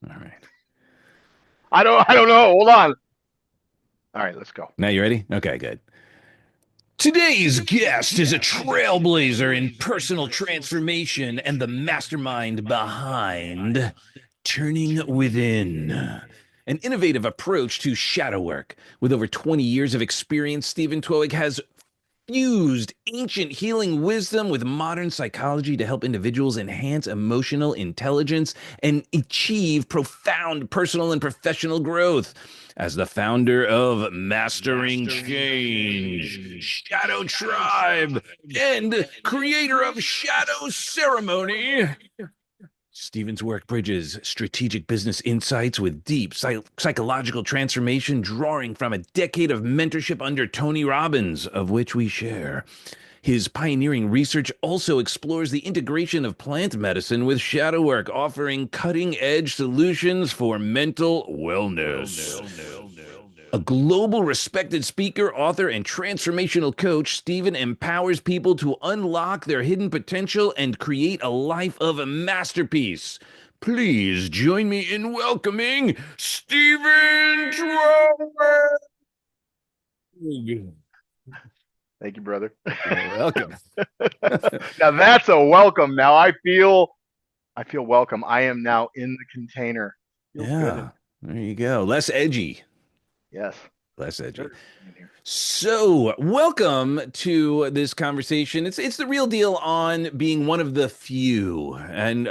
All right. I don't know. Hold on. All right, let's go. Now you ready? Okay, good. Today's guest is a trailblazer in personal transformation and the mastermind behind Turning Within, an innovative approach to shadow work. With over 20 years of experience, Steven Twohig has fused ancient healing wisdom with modern psychology to help individuals enhance emotional intelligence and achieve profound personal and professional growth. As the founder of Mastering Change, Shadow Tribe, and creator of Shadow Ceremony, Stephen's work bridges strategic business insights with deep psychological transformation, drawing from a decade of mentorship under Tony Robbins, of which we share. His pioneering research also explores the integration of plant medicine with shadow work, offering cutting edge solutions for mental wellness. A global respected speaker, author, and transformational coach, Stephen empowers people to unlock their hidden potential and create a life of a masterpiece. Please join me in welcoming Stephen Twohig. Thank you, brother. You're welcome. Now that's a welcome. Now I feel welcome. I am now in the container. Feels good Yeah, in there you go. Less edgy. yes. Less edgy. Sure. In here. So, welcome to this conversation. It's the real deal on being one of the few, and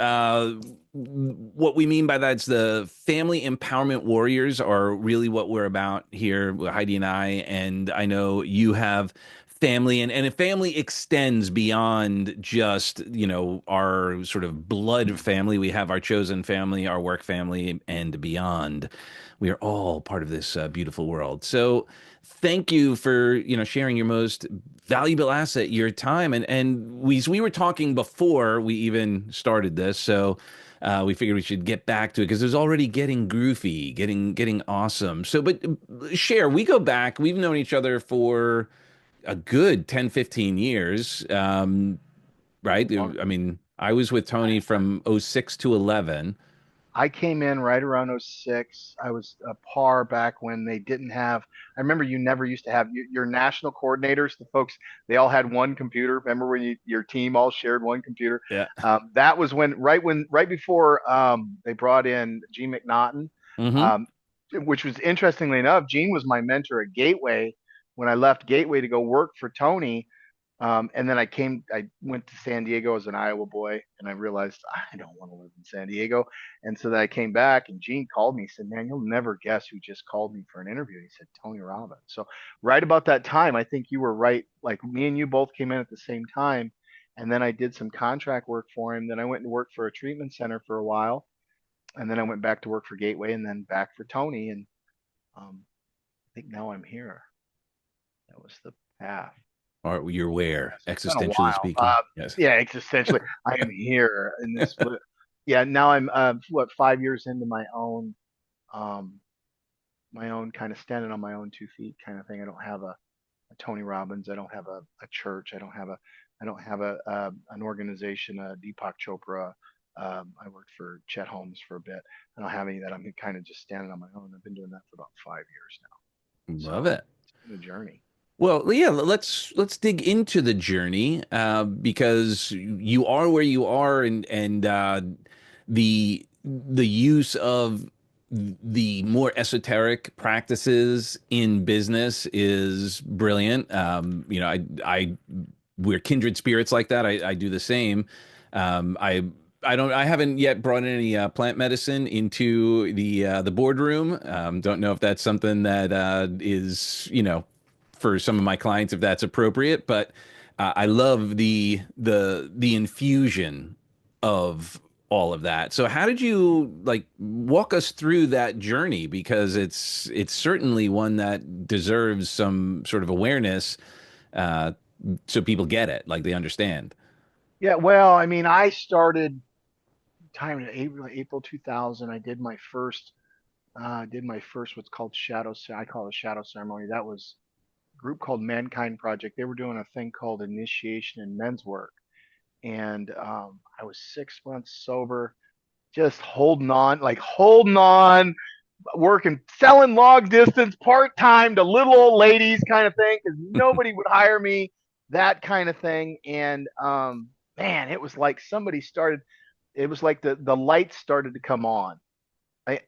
what we mean by that's the family empowerment warriors are really what we're about here, Heidi and I. And I know you have family, and a family extends beyond just our sort of blood family. We have our chosen family, our work family, and beyond. We are all part of this beautiful world. So thank you for sharing your most valuable asset, your time. And we were talking before we even started this, so we figured we should get back to it because it was already getting groovy, getting awesome. So, but share, we go back. We've known each other for a good 10, 15 years, right? Longer. I mean, I was with Tony from '06 to 11. I came in right around '06. I was a par back when they didn't have. I remember you never used to have your national coordinators, the folks, they all had one computer. Remember when your team all shared one computer? Yeah. That was right before they brought in Gene McNaughton, Mm-hmm. um, which was interestingly enough, Gene was my mentor at Gateway when I left Gateway to go work for Tony. And then I went to San Diego as an Iowa boy, and I realized I don't want to live in San Diego. And so then I came back, and Gene called me. He said, "Man, you'll never guess who just called me for an interview." He said, "Tony Robbins." So right about that time, I think you were right. Like me and you both came in at the same time. And then I did some contract work for him. Then I went and worked for a treatment center for a while. And then I went back to work for Gateway and then back for Tony. And I think now I'm here. That was the path. Or you're where, Yes, it's been a existentially while. speaking. Yes. Yeah, essentially, I am here in this. Yeah, now I'm what 5 years into um, my own kind of standing on my own 2 feet kind of thing. I don't have a Tony Robbins. I don't have a church. I don't have an organization. Deepak Chopra. I worked for Chet Holmes for a bit. I don't have any of that. I'm kind of just standing on my own. I've been doing that for about 5 years now. Love So it. it's been a journey. Well, yeah, let's dig into the journey because you are where you are, and the use of the more esoteric practices in business is brilliant. I we're kindred spirits like that. I do the same. I haven't yet brought any plant medicine into the boardroom. Don't know if that's something that is for some of my clients if that's appropriate. But I love the infusion of all of that. So how did you like walk us through that journey? Because it's certainly one that deserves some sort of awareness, uh, so people get it, like they understand. Yeah, well, I mean, I started time in April 2000. I did my first what's called I call it a shadow ceremony. That was a group called Mankind Project. They were doing a thing called initiation in men's work, and I was 6 months sober, just holding on, working, selling long distance part time to little old ladies kind of thing because nobody would hire me, that kind of thing. And man, it was like somebody started. It was like the lights started to come on. I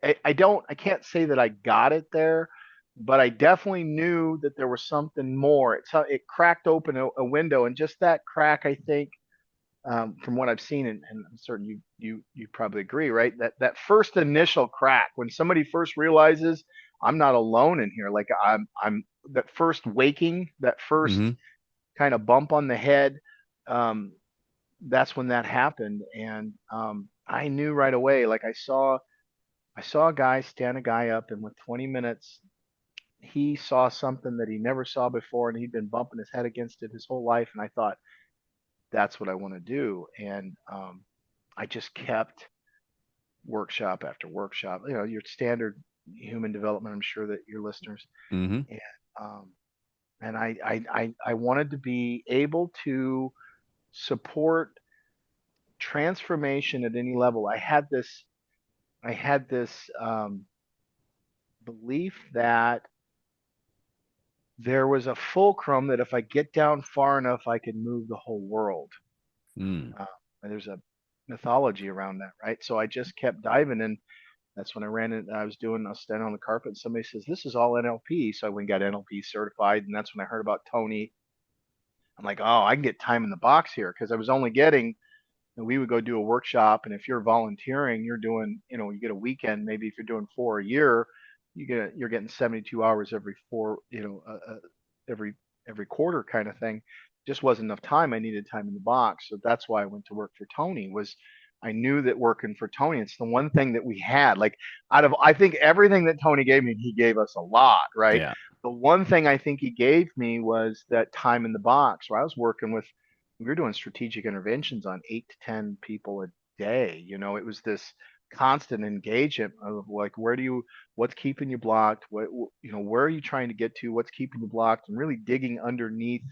can't say that I got it there, but I definitely knew that there was something more. It cracked open a window, and just that crack, I think, from what I've seen, and I'm certain you probably agree, right? That first initial crack when somebody first realizes I'm not alone in here, like I'm that first waking, that first Hmm. kind of bump on the head, um, that's when that happened, and I knew right away. Like I saw a guy stand a guy up, and with 20 minutes, he saw something that he never saw before, and he'd been bumping his head against it his whole life, and I thought that's what I want to do, and I just kept workshop after workshop. Your standard human development. I'm sure that your listeners Hmm. and um, and I wanted to be able to support transformation at any level. I had this belief that there was a fulcrum that if I get down far enough, I could move the whole world. Mm. And there's a mythology around that, right? So I just kept diving, and that's when I ran it. I was standing on the carpet, and somebody says, "This is all NLP." So I went and got NLP certified, and that's when I heard about Tony. I'm like, "Oh, I can get time in the box here," because I was only getting. And we would go do a workshop, and if you're volunteering, you're doing, you get a weekend. Maybe if you're doing four a year, you're getting 72 hours every four, every every quarter kind of thing. Just wasn't enough time. I needed time in the box, so that's why I went to work for Tony. Was I knew that working for Tony, it's the one thing that we had. Like out of I think everything that Tony gave me, he gave us a lot, right? Yeah. The one thing I think he gave me was that time in the box where I was working with we were doing strategic interventions on 8 to 10 people a day. It was this constant engagement of like, what's keeping you blocked? Where are you trying to get to? What's keeping you blocked? And really digging underneath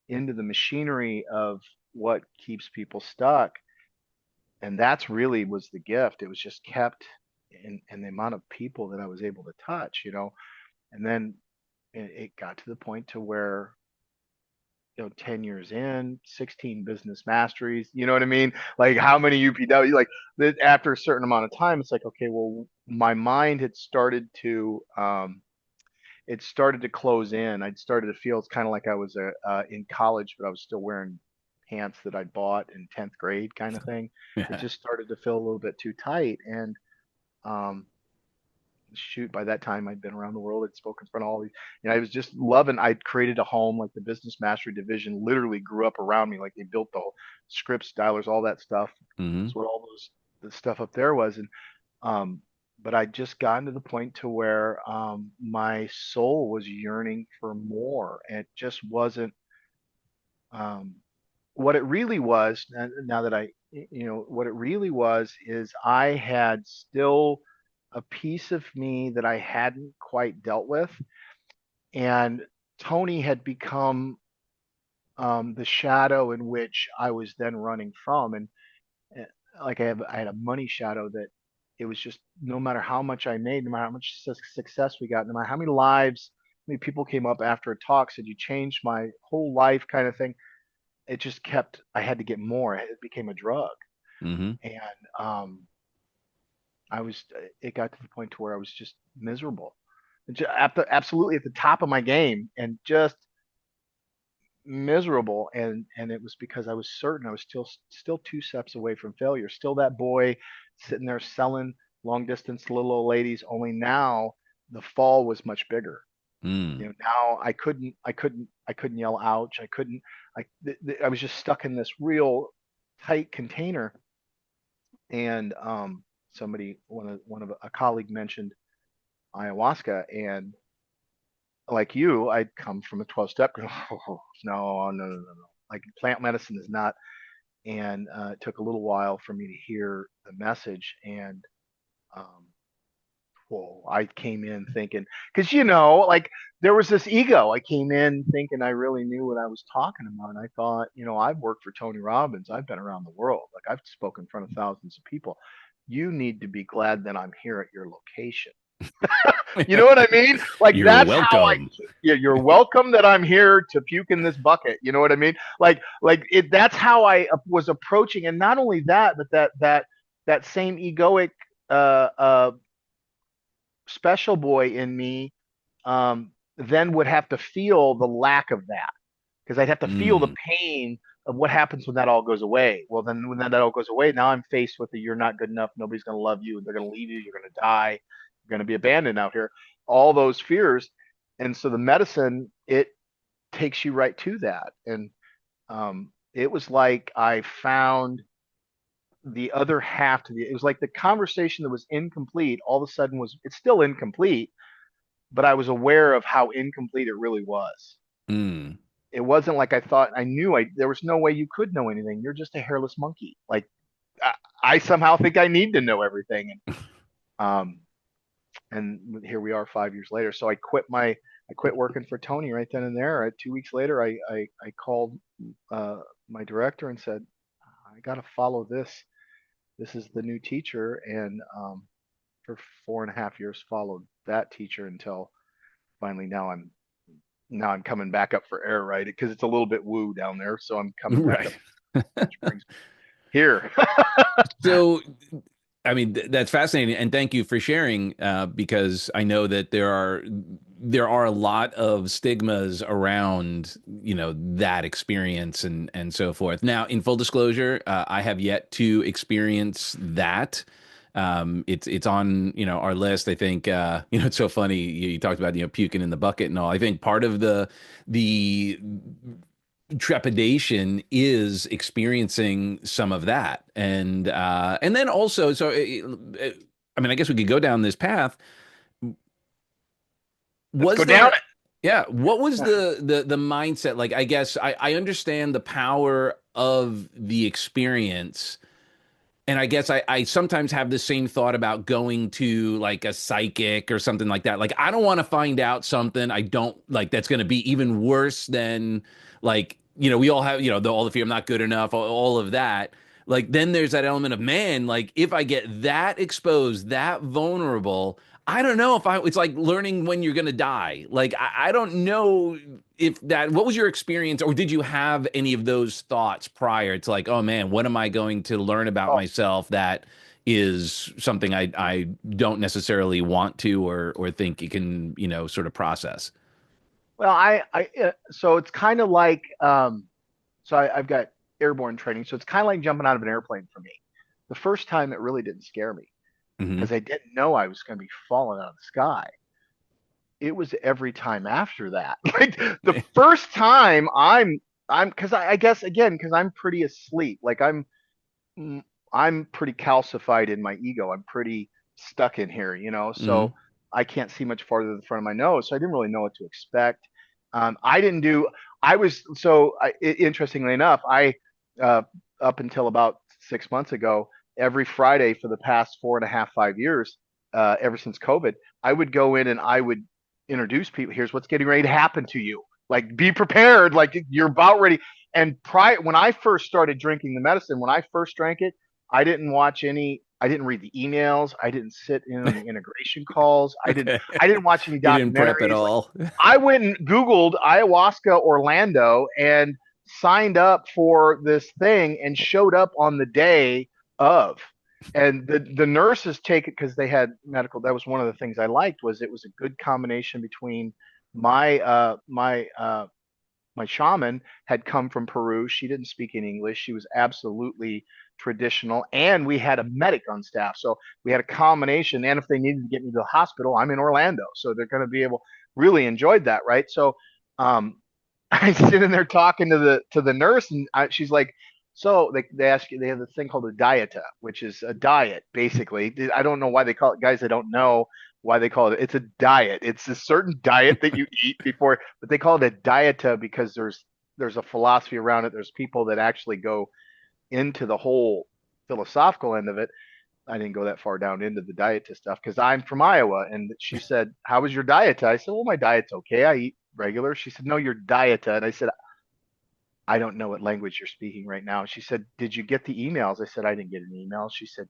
into the machinery of what keeps people stuck. And that's really was the gift. It was just kept in the amount of people that I was able to touch. And then it got to the point to where 10 years in, 16 business masteries, you know what I mean? Like how many UPW, like that after a certain amount of time, it's like, okay, well, my mind had it started to close in. I'd started to feel it's kind of like I was in college, but I was still wearing pants that I'd bought in 10th grade kind of thing. It Yeah. just started to feel a little bit too tight. And, um, shoot, by that time I'd been around the world. I'd spoken in front of all these, I was just loving. I'd created a home, like the business mastery division literally grew up around me. Like they built the whole scripts, dialers, all that stuff. Hmm. That's what all the stuff up there was. And um, but I'd just gotten to the point to where my soul was yearning for more. And it just wasn't um, what it really was. Now that what it really was is I had still a piece of me that I hadn't quite dealt with. And Tony had become the shadow in which I was then running from. And uh, like I had a money shadow that it was just no matter how much I made, no matter how much success we got, no matter how many lives, how many people came up after a talk, said you changed my whole life kind of thing. It just kept, I had to get more. It became a drug. Hmm. And it got to the point to where I was just miserable. Absolutely at the top of my game and just miserable. And it was because I was certain I was still two steps away from failure. Still that boy sitting there selling long distance to little old ladies. Only now the fall was much bigger. Mm. Now I couldn't yell ouch. I was just stuck in this real tight container. And one of a colleague mentioned ayahuasca, and like you, I'd come from a 12 step. Oh, no, no, no, no, no. Like plant medicine is not. And it took a little while for me to hear the message. And um, whoa, I came in thinking, because like there was this ego. I came in thinking I really knew what I was talking about. And I thought, I've worked for Tony Robbins. I've been around the world. Like I've spoken in front of thousands of people. you need to be glad that I'm here at your location. You know what I mean? Like You're that's how I. welcome. Yeah, you're welcome that I'm here to puke in this bucket. You know what I mean? Like it. That's how I was approaching, and not only that, but that same egoic special boy in me then would have to feel the lack of that because I'd have to feel the Mm, pain of what happens when that all goes away. Well, then when that all goes away, now I'm faced with the you're not good enough. Nobody's going to love you. They're going to leave you. You're going to die. You're going to be abandoned out here. All those fears. And so the medicine, it takes you right to that. And it was like I found the other half to the, it was like the conversation that was incomplete all of a sudden it's still incomplete, but I was aware of how incomplete it really was. mm. It wasn't like I thought I knew. There was no way you could know anything. You're just a hairless monkey. Like I, I somehow think I need to know everything. Um, and here we are 5 years later. So I quit working for Tony right then and there. 2 weeks later, I called uh, my director and said, I got to follow this. This is the new teacher, and for 4.5 years followed that teacher until finally now I'm coming back up for air, right? Because it's a little bit woo down there, so I'm coming back Right. up, which brings me here. So, I mean, that's fascinating, and thank you for sharing, because I know that there are a lot of stigmas around, that experience and so forth. Now, in full disclosure, I have yet to experience that. It's on, our list. I think, it's so funny. You talked about, puking in the bucket and all. I think part of the trepidation is experiencing some of that, and then also, so I mean, I guess we could go down this path. Let's go Was down there, yeah, what was the mindset? Like, I guess I understand the power of the experience. And I guess I sometimes have the same thought about going to like a psychic or something like that. Like, I don't want to find out something I don't like that's going to be even worse than, like, we all have, all the fear I'm not good enough, all of that. Like, then there's that element of, man, like, if I get that exposed, that vulnerable, I don't know if it's like learning when you're going to die. Like, I don't know if what was your experience, or did you have any of those thoughts prior to, like, oh man, what am I going to learn about oh, myself that is something I don't necessarily want to or think you can, sort of process? well, so it's kind of like, I've got airborne training, so it's kind of like jumping out of an airplane for me. The first time it really didn't scare me Hmm. because I didn't know I was going to be falling out of the sky. It was every time after that. Like the first time because I guess again because I'm pretty asleep. Like mm, I'm pretty calcified in my ego. I'm pretty stuck in here, so Hmm. I can't see much farther than the front of my nose. So I didn't really know what to expect. I didn't do, I was, so interestingly enough, uh, up until about 6 months ago, every Friday for the past 4.5, 5 years, ever since COVID, I would go in and I would introduce people. Here's what's getting ready to happen to you. Like, be prepared. Like, you're about ready. And when I first started drinking the medicine, when I first drank it, I didn't read the emails. I didn't sit in on the integration calls. Okay. I didn't watch any You didn't prep at documentaries. Like, all. I went and Googled ayahuasca Orlando and signed up for this thing and showed up on the day of. And the nurses take it because they had medical. That was one of the things I liked, was it was a good combination between my my shaman had come from Peru. She didn't speak any English. She was absolutely traditional. And we had a medic on staff. So we had a combination. And if they needed to get me to the hospital, I'm in Orlando. So they're going to be able, really enjoyed that. Right. So um, I sit in there talking to the nurse, and she's like, so they ask you, they have this thing called a dieta, which is a diet, basically. I don't know why they call it, guys. I don't know why they call it. It's a diet. It's a certain diet that you eat before, but they call it a dieta because there's a philosophy around it. There's people that actually go into the whole philosophical end of it. I didn't go that far down into the dietist stuff because I'm from Iowa. And she said, how was your diet? I said, well, my diet's okay. I eat regular. She said, no, your diet. And I said, I don't know what language you're speaking right now. She said, did you get the emails? I said, I didn't get an email. She said,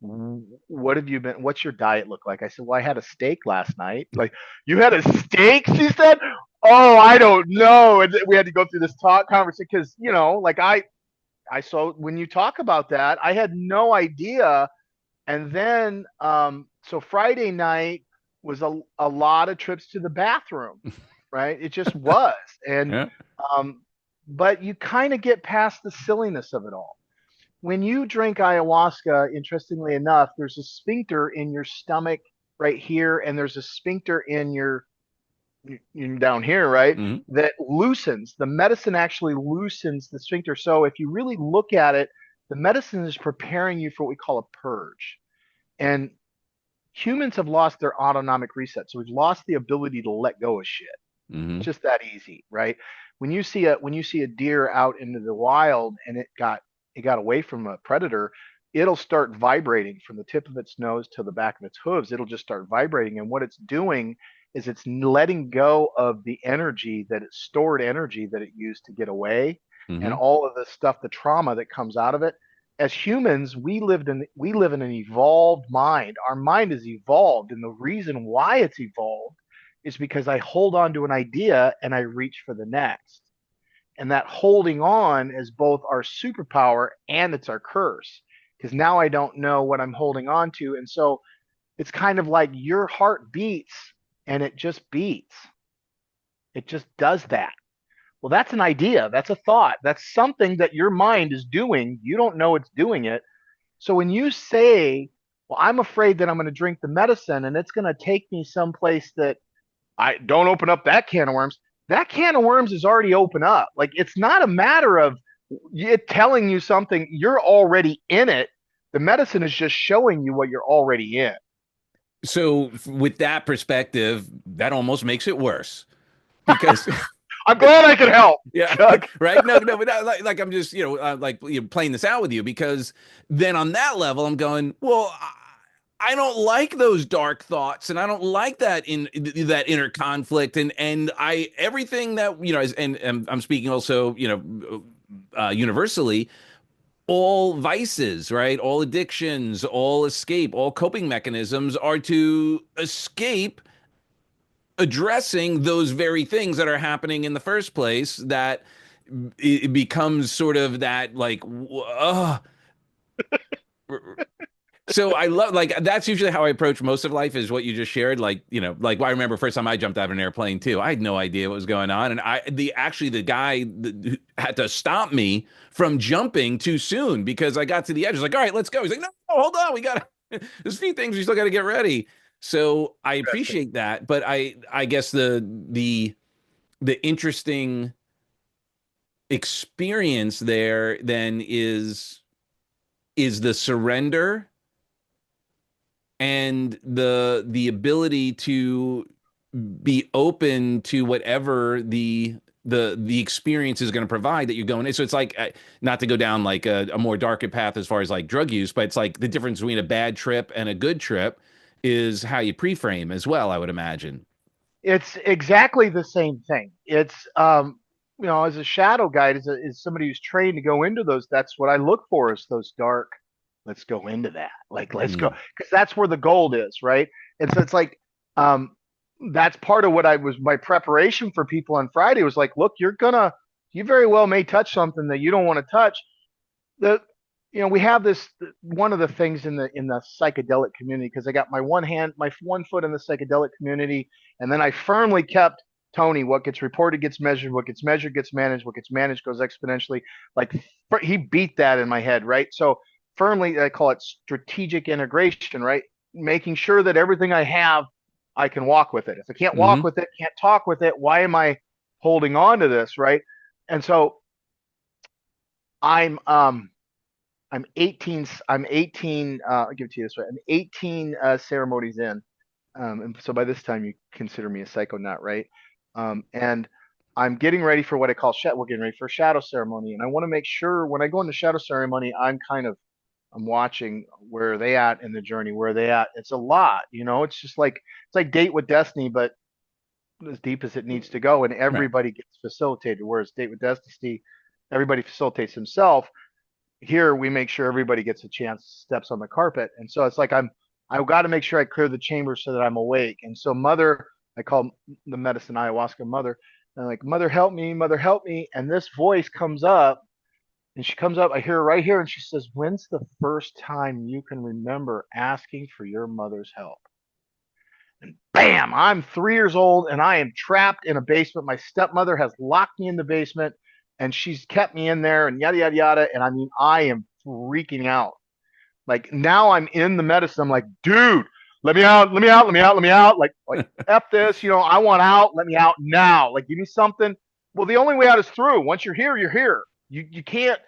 what's your diet look like? I said, well, I had a steak last night. Like, you had a steak? She said, oh, I don't know. And we had to go through this talk conversation because, like so when you talk about that, I had no idea. And then, so Friday night was a lot of trips to the bathroom, right? It just was. And, Yeah. um, but you kind of get past the silliness of it all. When you drink ayahuasca, interestingly enough, there's a sphincter in your stomach right here, and there's a sphincter in down here, right? Hmm. That loosens. The medicine actually loosens the sphincter. So if you really look at it, the medicine is preparing you for what we call a purge. And humans have lost their autonomic reset. So we've lost the ability to let go of shit. It's Hmm. just that easy, right? When you see a deer out into the wild and it got away from a predator, it'll start vibrating from the tip of its nose to the back of its hooves. It'll just start vibrating, and what it's doing is it's letting go of the energy that it stored energy that it used to get away, and Hmm. all of the stuff, the trauma that comes out of it. As humans, we live in an evolved mind. Our mind is evolved, and the reason why it's evolved is because I hold on to an idea and I reach for the next. And that holding on is both our superpower and it's our curse. Because now I don't know what I'm holding on to. And so it's kind of like your heart beats and it just beats. It just does that. Well, that's an idea. That's a thought. That's something that your mind is doing. You don't know it's doing it. So when you say, well, I'm afraid that I'm going to drink the medicine and it's going to take me someplace that I don't open up that can of worms. That can of worms is already open up. Like, it's not a matter of it telling you something. You're already in it. The medicine is just showing you what you're already in. So, with that perspective, that almost makes it worse because I'm glad I could help, yeah, Chuck. right. No, no, but like I'm just playing this out with you because then on that level I'm going, well, I don't like those dark thoughts and I don't like that inner conflict and I everything that and I'm speaking also universally, all vices, right? All addictions, all escape, all coping mechanisms are to escape addressing those very things that are happening in the first place that it becomes sort of that like so I love like that's usually how I approach most of life is what you just shared like like I remember first time I jumped out of an airplane too. I had no idea what was going on and the guy who had to stop me from jumping too soon because I got to the edge. I was like, all right, let's go. He's like, no, hold on, we got there's a few things we still got to get ready. So I Interesting. appreciate that, but I guess the interesting experience there then is the surrender and the ability to be open to whatever the experience is going to provide that you're going in. So it's like not to go down like a more darker path as far as like drug use, but it's like the difference between a bad trip and a good trip is how you pre-frame as well, I would imagine. It's exactly the same thing. As a shadow guide, as somebody who's trained to go into those, that's what I look for is those dark. Let's go into that. Like, let's go, Mm. because that's where the gold is, right? And so it's like, um, that's part of what my preparation for people on Friday was like, look, you very well may touch something that you don't want to touch. The you know we have this one of the things in the psychedelic community, because I got my one foot in the psychedelic community, and then I firmly kept Tony. What gets reported gets measured, what gets measured gets managed, what gets managed goes exponentially. Like, he beat that in my head, right? So firmly, I call it strategic integration, right? Making sure that everything I have, I can walk with it. If I can't walk Hmm. with it, can't talk with it, why am I holding on to this, right? And so I'm um I'm 18. I'm 18. I'll give it to you this way. I'm 18 ceremonies in, and so by this time you consider me a psychonaut, right? And I'm getting ready for what I call we're getting ready for a shadow ceremony, and I want to make sure when I go into shadow ceremony, I'm watching where are they at in the journey, where are they at. It's a lot, It's just like Date with Destiny, but as deep as it needs to go, and Right. everybody gets facilitated. Whereas Date with Destiny, everybody facilitates himself. here we make sure everybody gets a chance, steps on the carpet. And so it's like I've got to make sure I clear the chamber so that I'm awake. And so mother, I call the medicine ayahuasca mother, and I'm like, mother help me, mother help me. And this voice comes up, and she comes up, I hear her right here, and she says, when's the first time you can remember asking for your mother's help? And bam, I'm 3 years old and I am trapped in a basement. My stepmother has locked me in the basement and she's kept me in there and yada, yada, yada. And I mean, I am freaking out. Like now I'm in the medicine. I'm like, dude, let me out, let me out, let me out, let me out. Like F this, I want out. Let me out now. Like, give me something. Well, the only way out is through. Once you're here, you're here. You can't,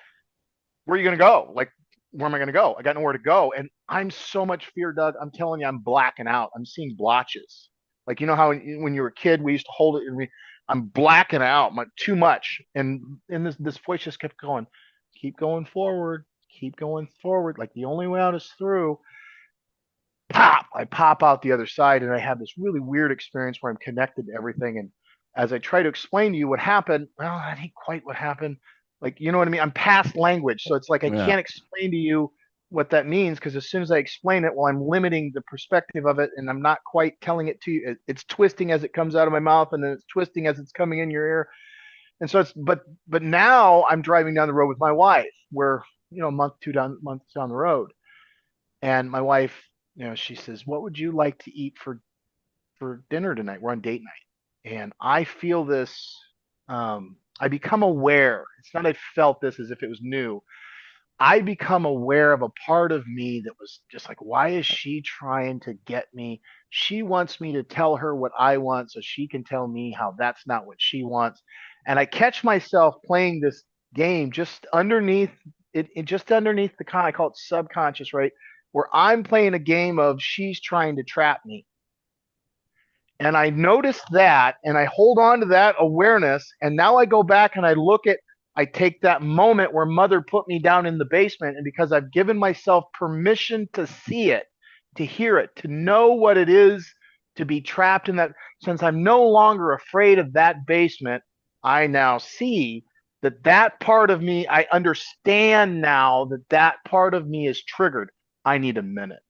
where are you going to go? Like, where am I going to go? I got nowhere to go. And I'm so much fear, Doug. I'm telling you, I'm blacking out. I'm seeing blotches. Like, you know how when you were a kid, we used to hold it and I'm blacking out too much. And this voice just kept going, keep going forward, keep going forward. Like the only way out is through. Pop! I pop out the other side and I have this really weird experience where I'm connected to everything. And as I try to explain to you what happened, well, that ain't quite what happened. Like, you know what I mean? I'm past language. So it's like I Yeah. can't explain to you what that means because as soon as I explain it, well, I'm limiting the perspective of it and I'm not quite telling it to you. It's twisting as it comes out of my mouth and then it's twisting as it's coming in your ear. And so but now I'm driving down the road with my wife. We're, a months down the road. And my wife, she says, what would you like to eat for dinner tonight? We're on date night. And I feel this, I become aware. It's not I felt this as if it was new. I become aware of a part of me that was just like, why is she trying to get me? She wants me to tell her what I want so she can tell me how that's not what she wants. And I catch myself playing this game just underneath just underneath the I call it subconscious, right? Where I'm playing a game of she's trying to trap me. And I notice that and I hold on to that awareness. And now I go back and I take that moment where mother put me down in the basement. And because I've given myself permission to see it, to hear it, to know what it is to be trapped in that, since I'm no longer afraid of that basement, I now see that part of me, I understand now that part of me is triggered. I need a minute.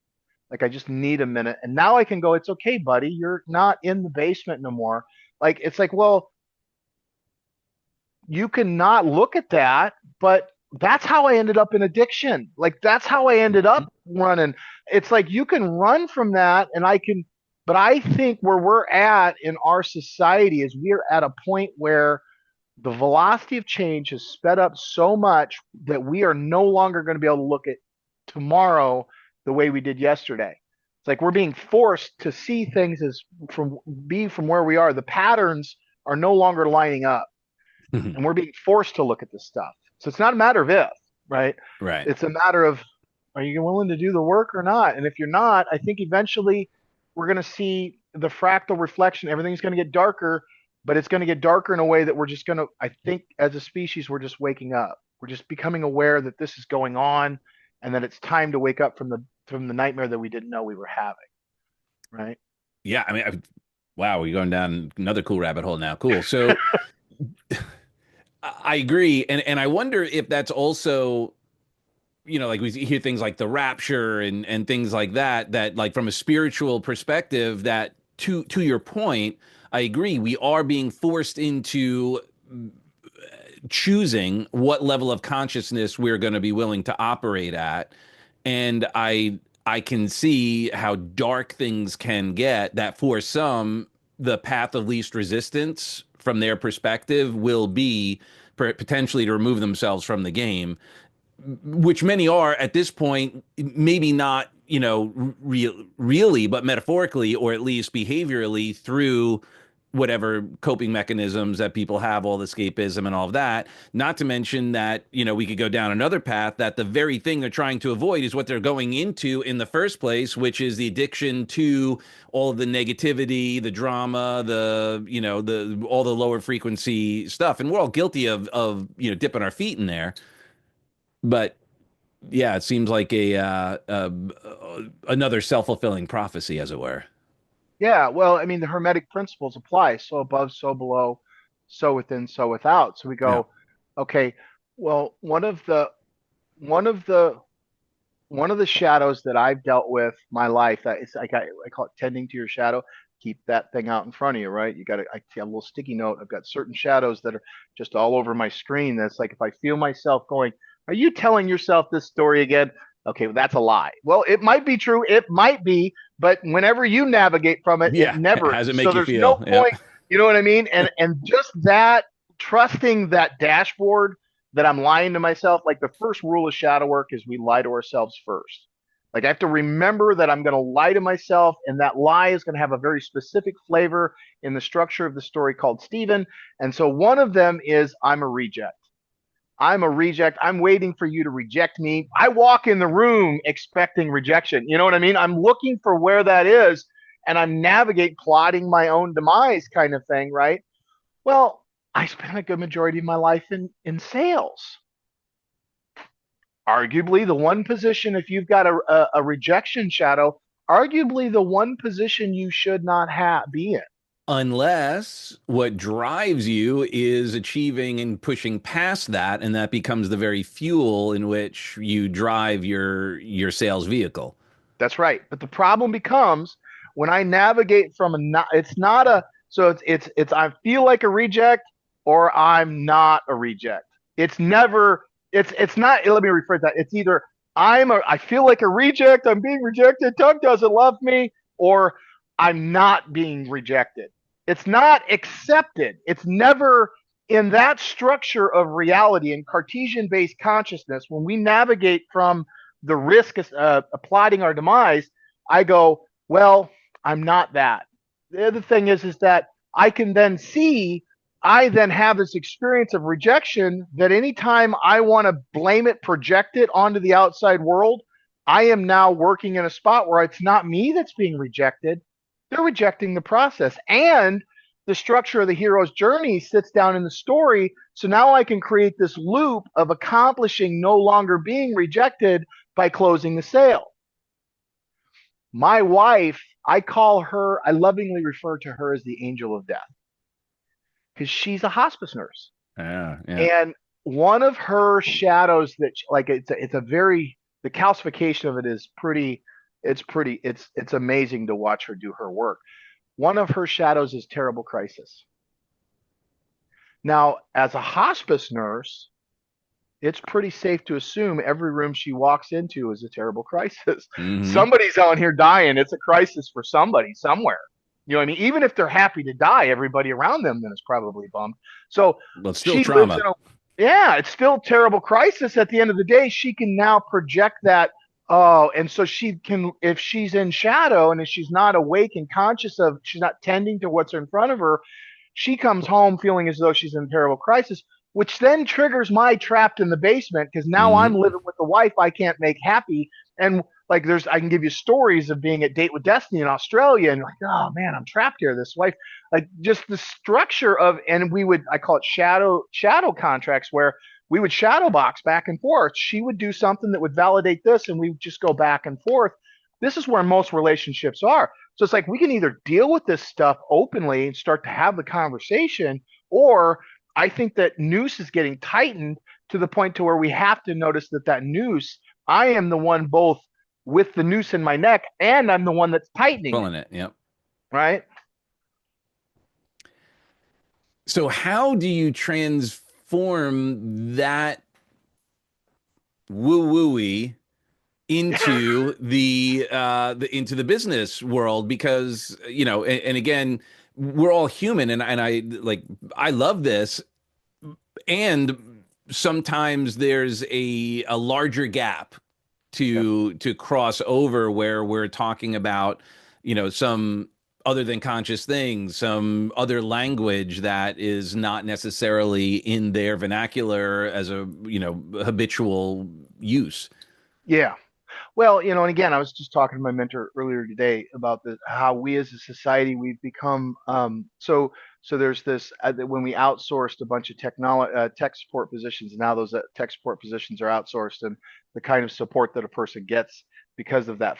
Like I just need a minute. And now I can go, it's okay, buddy. You're not in the basement no more. Like it's like, well, you can not look at that, but that's how I ended up in addiction. Like that's how I ended up running. It's like you can run from that and but I think where we're at in our society is we're at a point where the velocity of change has sped up so much that we are no longer going to be able to look at tomorrow the way we did yesterday. It's like we're being forced to see things as from where we are. The patterns are no longer lining up, and we're being forced to look at this stuff. So it's not a matter of if, right? Right. It's a matter of are you willing to do the work or not? And if you're not, I think eventually we're going to see the fractal reflection. Everything's going to get darker, but it's going to get darker in a way that we're just going to, I think as a species, we're just waking up. We're just becoming aware that this is going on and that it's time to wake up from the nightmare that we didn't know we were having. Right. Yeah. I mean, wow, we're going down another cool rabbit hole now. Cool. So I agree. And I wonder if that's also, like we hear things like the rapture and things like that, that like from a spiritual perspective, that to your point, I agree. We are being forced into choosing what level of consciousness we're going to be willing to operate at. And I can see how dark things can get, that for some the path of least resistance from their perspective will be potentially to remove themselves from the game, which many are at this point, maybe not, really, but metaphorically or at least behaviorally through whatever coping mechanisms that people have, all the escapism and all of that. Not to mention that, we could go down another path that the very thing they're trying to avoid is what they're going into in the first place, which is the addiction to all of the negativity, the drama, the all the lower frequency stuff. And we're all guilty of dipping our feet in there. But yeah, it seems like another self-fulfilling prophecy, as it were. Yeah. Well, I mean, the Hermetic principles apply so above, so below, so within, so without. So we Yeah. go, okay, well, one of the one of the one of the shadows that I've dealt with my life, that it's like I call it tending to your shadow. Keep that thing out in front of you, right? You got to, I see a little sticky note. I've got certain shadows that are just all over my screen. That's like if I feel myself going, are you telling yourself this story again? Okay, well, that's a lie. Well, it might be true. It might be, but whenever you navigate from it, it Yeah. never How's it is. make So you there's no feel? Yeah. point. You know what I mean? And just that, trusting that dashboard that I'm lying to myself. Like the first rule of shadow work is we lie to ourselves first. Like I have to remember that I'm going to lie to myself, and that lie is going to have a very specific flavor in the structure of the story called Steven. And so one of them is I'm a reject. I'm a reject. I'm waiting for you to reject me. I walk in the room expecting rejection. You know what I mean? I'm looking for where that is, and I'm navigate plotting my own demise kind of thing, right? Well, I spent a good majority of my life in sales. Arguably, the one position, if you've got a rejection shadow, arguably the one position you should not be in. Unless what drives you is achieving and pushing past that, and that becomes the very fuel in which you drive your sales vehicle. That's right. But the problem becomes when I navigate from it's not a, so it's I feel like a reject or I'm not a reject. It's never, it's not, let me rephrase that. It's either I feel like a reject, I'm being rejected, Doug doesn't love me, or I'm not being rejected. It's not accepted. It's never in that structure of reality in Cartesian based consciousness. When we navigate from the risk of plotting our demise, I go, well, I'm not that. The other thing is that I can then see, I then have this experience of rejection that anytime I want to blame it, project it onto the outside world, I am now working in a spot where it's not me that's being rejected. They're rejecting the process. And the structure of the hero's journey sits down in the story. So now I can create this loop of accomplishing no longer being rejected by closing the sale. My wife, I call her, I lovingly refer to her as the angel of death because she's a hospice nurse. Yeah, yeah. And one of her shadows that, like, it's a very, the calcification of it is pretty, it's amazing to watch her do her work. One of her shadows is terrible crisis. Now, as a hospice nurse, it's pretty safe to assume every room she walks into is a terrible crisis. Hmm. Somebody's out here dying. It's a crisis for somebody somewhere. You know what I mean? Even if they're happy to die, everybody around them then is probably bummed. So But it's still she lives in trauma. a, yeah, it's still terrible crisis. At the end of the day, she can now project that. Oh, and so she can, if she's in shadow and if she's not awake and conscious of, she's not tending to what's in front of her, she comes home feeling as though she's in a terrible crisis, which then triggers my trapped in the basement because now I'm Hmm. living with the wife I can't make happy. And like I can give you stories of being at Date with Destiny in Australia and like, oh man, I'm trapped here. This wife, like just the structure of, and we would, I call it shadow contracts where we would shadow box back and forth. She would do something that would validate this and we would just go back and forth. This is where most relationships are. So it's like we can either deal with this stuff openly and start to have the conversation, or I think that noose is getting tightened to the point to where we have to notice that that noose, I am the one both with the noose in my neck and I'm the one that's tightening it, Pulling it. Yep. right? So how do you transform that woo wooey into the business world? Because and again, we're all human, and I like I love this, and sometimes there's a larger gap Yep. to cross over where we're talking about some other than conscious things, some other language that is not necessarily in their vernacular as a habitual use. Yeah. Well, and again, I was just talking to my mentor earlier today about how we as a society we've become so there's this when we outsourced a bunch of tech support positions, and now those tech support positions are outsourced, and the kind of support that a person gets because of that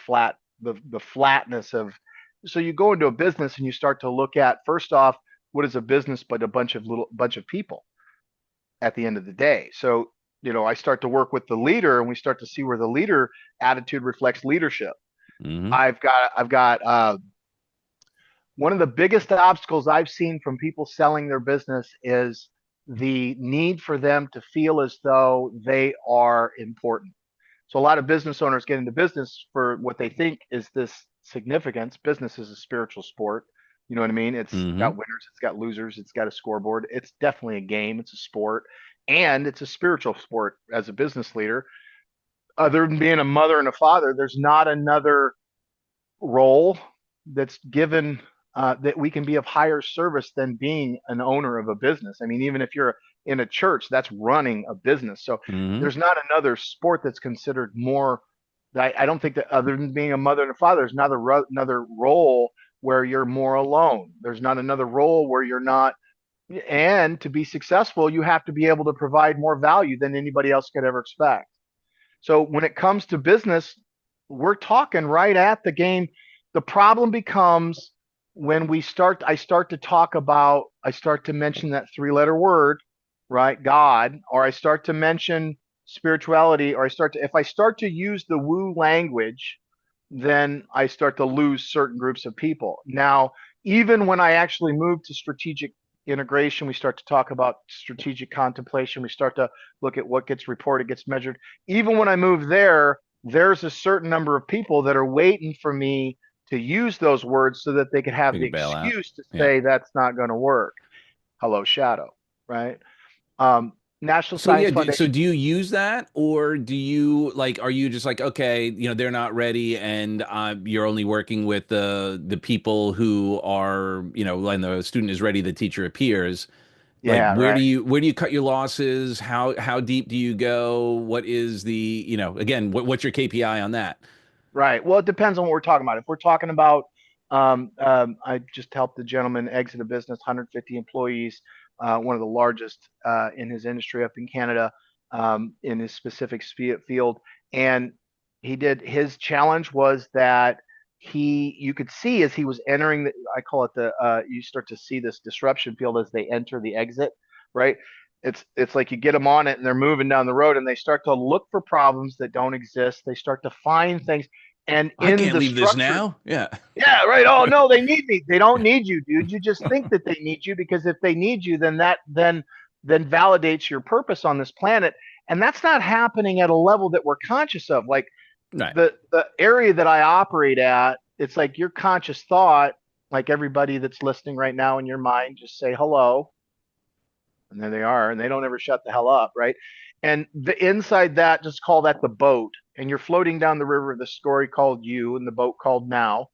the flatness of, so you go into a business and you start to look at, first off, what is a business but a bunch of people at the end of the day. So I start to work with the leader, and we start to see where the leader attitude reflects leadership. Mm-hmm. I've got one of the biggest obstacles I've seen from people selling their business is the need for them to feel as though they are important. So a lot of business owners get into business for what they think is this significance. Business is a spiritual sport. You know what I mean? It's got Mm-hmm. winners, it's got losers, it's got a scoreboard. It's definitely a game, it's a sport, and it's a spiritual sport as a business leader. Other than being a mother and a father, there's not another role that's given that we can be of higher service than being an owner of a business. I mean, even if you're in a church, that's running a business. So Mm-hmm. there's not another sport that's considered more. I don't think that other than being a mother and a father, there's another role where you're more alone. There's not another role where you're not. And to be successful, you have to be able to provide more value than anybody else could ever expect. So when it comes to business, we're talking right at the game. The problem becomes when I start to talk about, I start to mention that three-letter word, right? God, or I start to mention spirituality, or if I start to use the woo language, then I start to lose certain groups of people. Now, even when I actually move to strategic integration, we start to talk about strategic contemplation, we start to look at what gets reported, gets measured. Even when I move there, there's a certain number of people that are waiting for me to use those words so that they could have We the could bail out. excuse to Yeah. say that's not going to work. Hello, shadow, right? Um, National So Science yeah, Foundation. do you use that, or do you like, are you just like, okay, they're not ready, and you're only working with the people who are, when the student is ready, the teacher appears. Like, Yeah, right. where do you cut your losses? How deep do you go? What is the, again, what's your KPI on that? Right. Well, it depends on what we're talking about. If we're talking about, I just helped the gentleman exit a business, 150 employees, one of the largest in his industry up in Canada, in his specific field. And his challenge was that you could see as he was entering I call it you start to see this disruption field as they enter the exit, right? It's like you get them on it and they're moving down the road and they start to look for problems that don't exist. They start to find things, and I in can't the leave this structure, now. Yeah. yeah, right. Oh no, they need me. They don't need you, dude. You just think that they need you because if they need you, then that then validates your purpose on this planet, and that's not happening at a level that we're conscious of. Like Right. the area that I operate at, it's like your conscious thought. Like everybody that's listening right now in your mind, just say hello, and there they are, and they don't ever shut the hell up, right? And the inside that, just call that the boat, and you're floating down the river of the story called you, and the boat called now,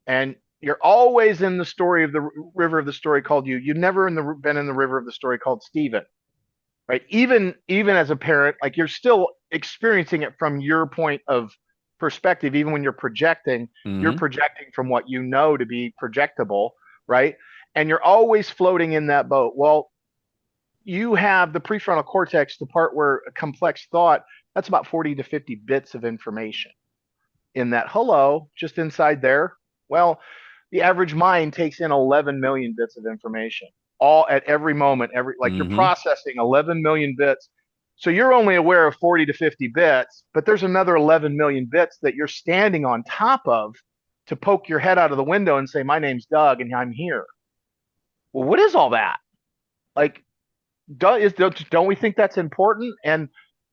and you're always in the story of the river of the story called you. You've never been in the river of the story called Steven, right? Even as a parent, like you're still experiencing it from your point of perspective. Even when you're Hmm. projecting from what you know to be projectable, right? And you're always floating in that boat. Well, you have the prefrontal cortex, the part where a complex thought, that's about 40 to 50 bits of information in that hello, just inside there. Well, the average mind takes in 11 million bits of information all at every moment, like you're Hmm. processing 11 million bits. So you're only aware of 40 to 50 bits, but there's another 11 million bits that you're standing on top of to poke your head out of the window and say, my name's Doug and I'm here. Well, what is all that? Like, don't we think that's important? And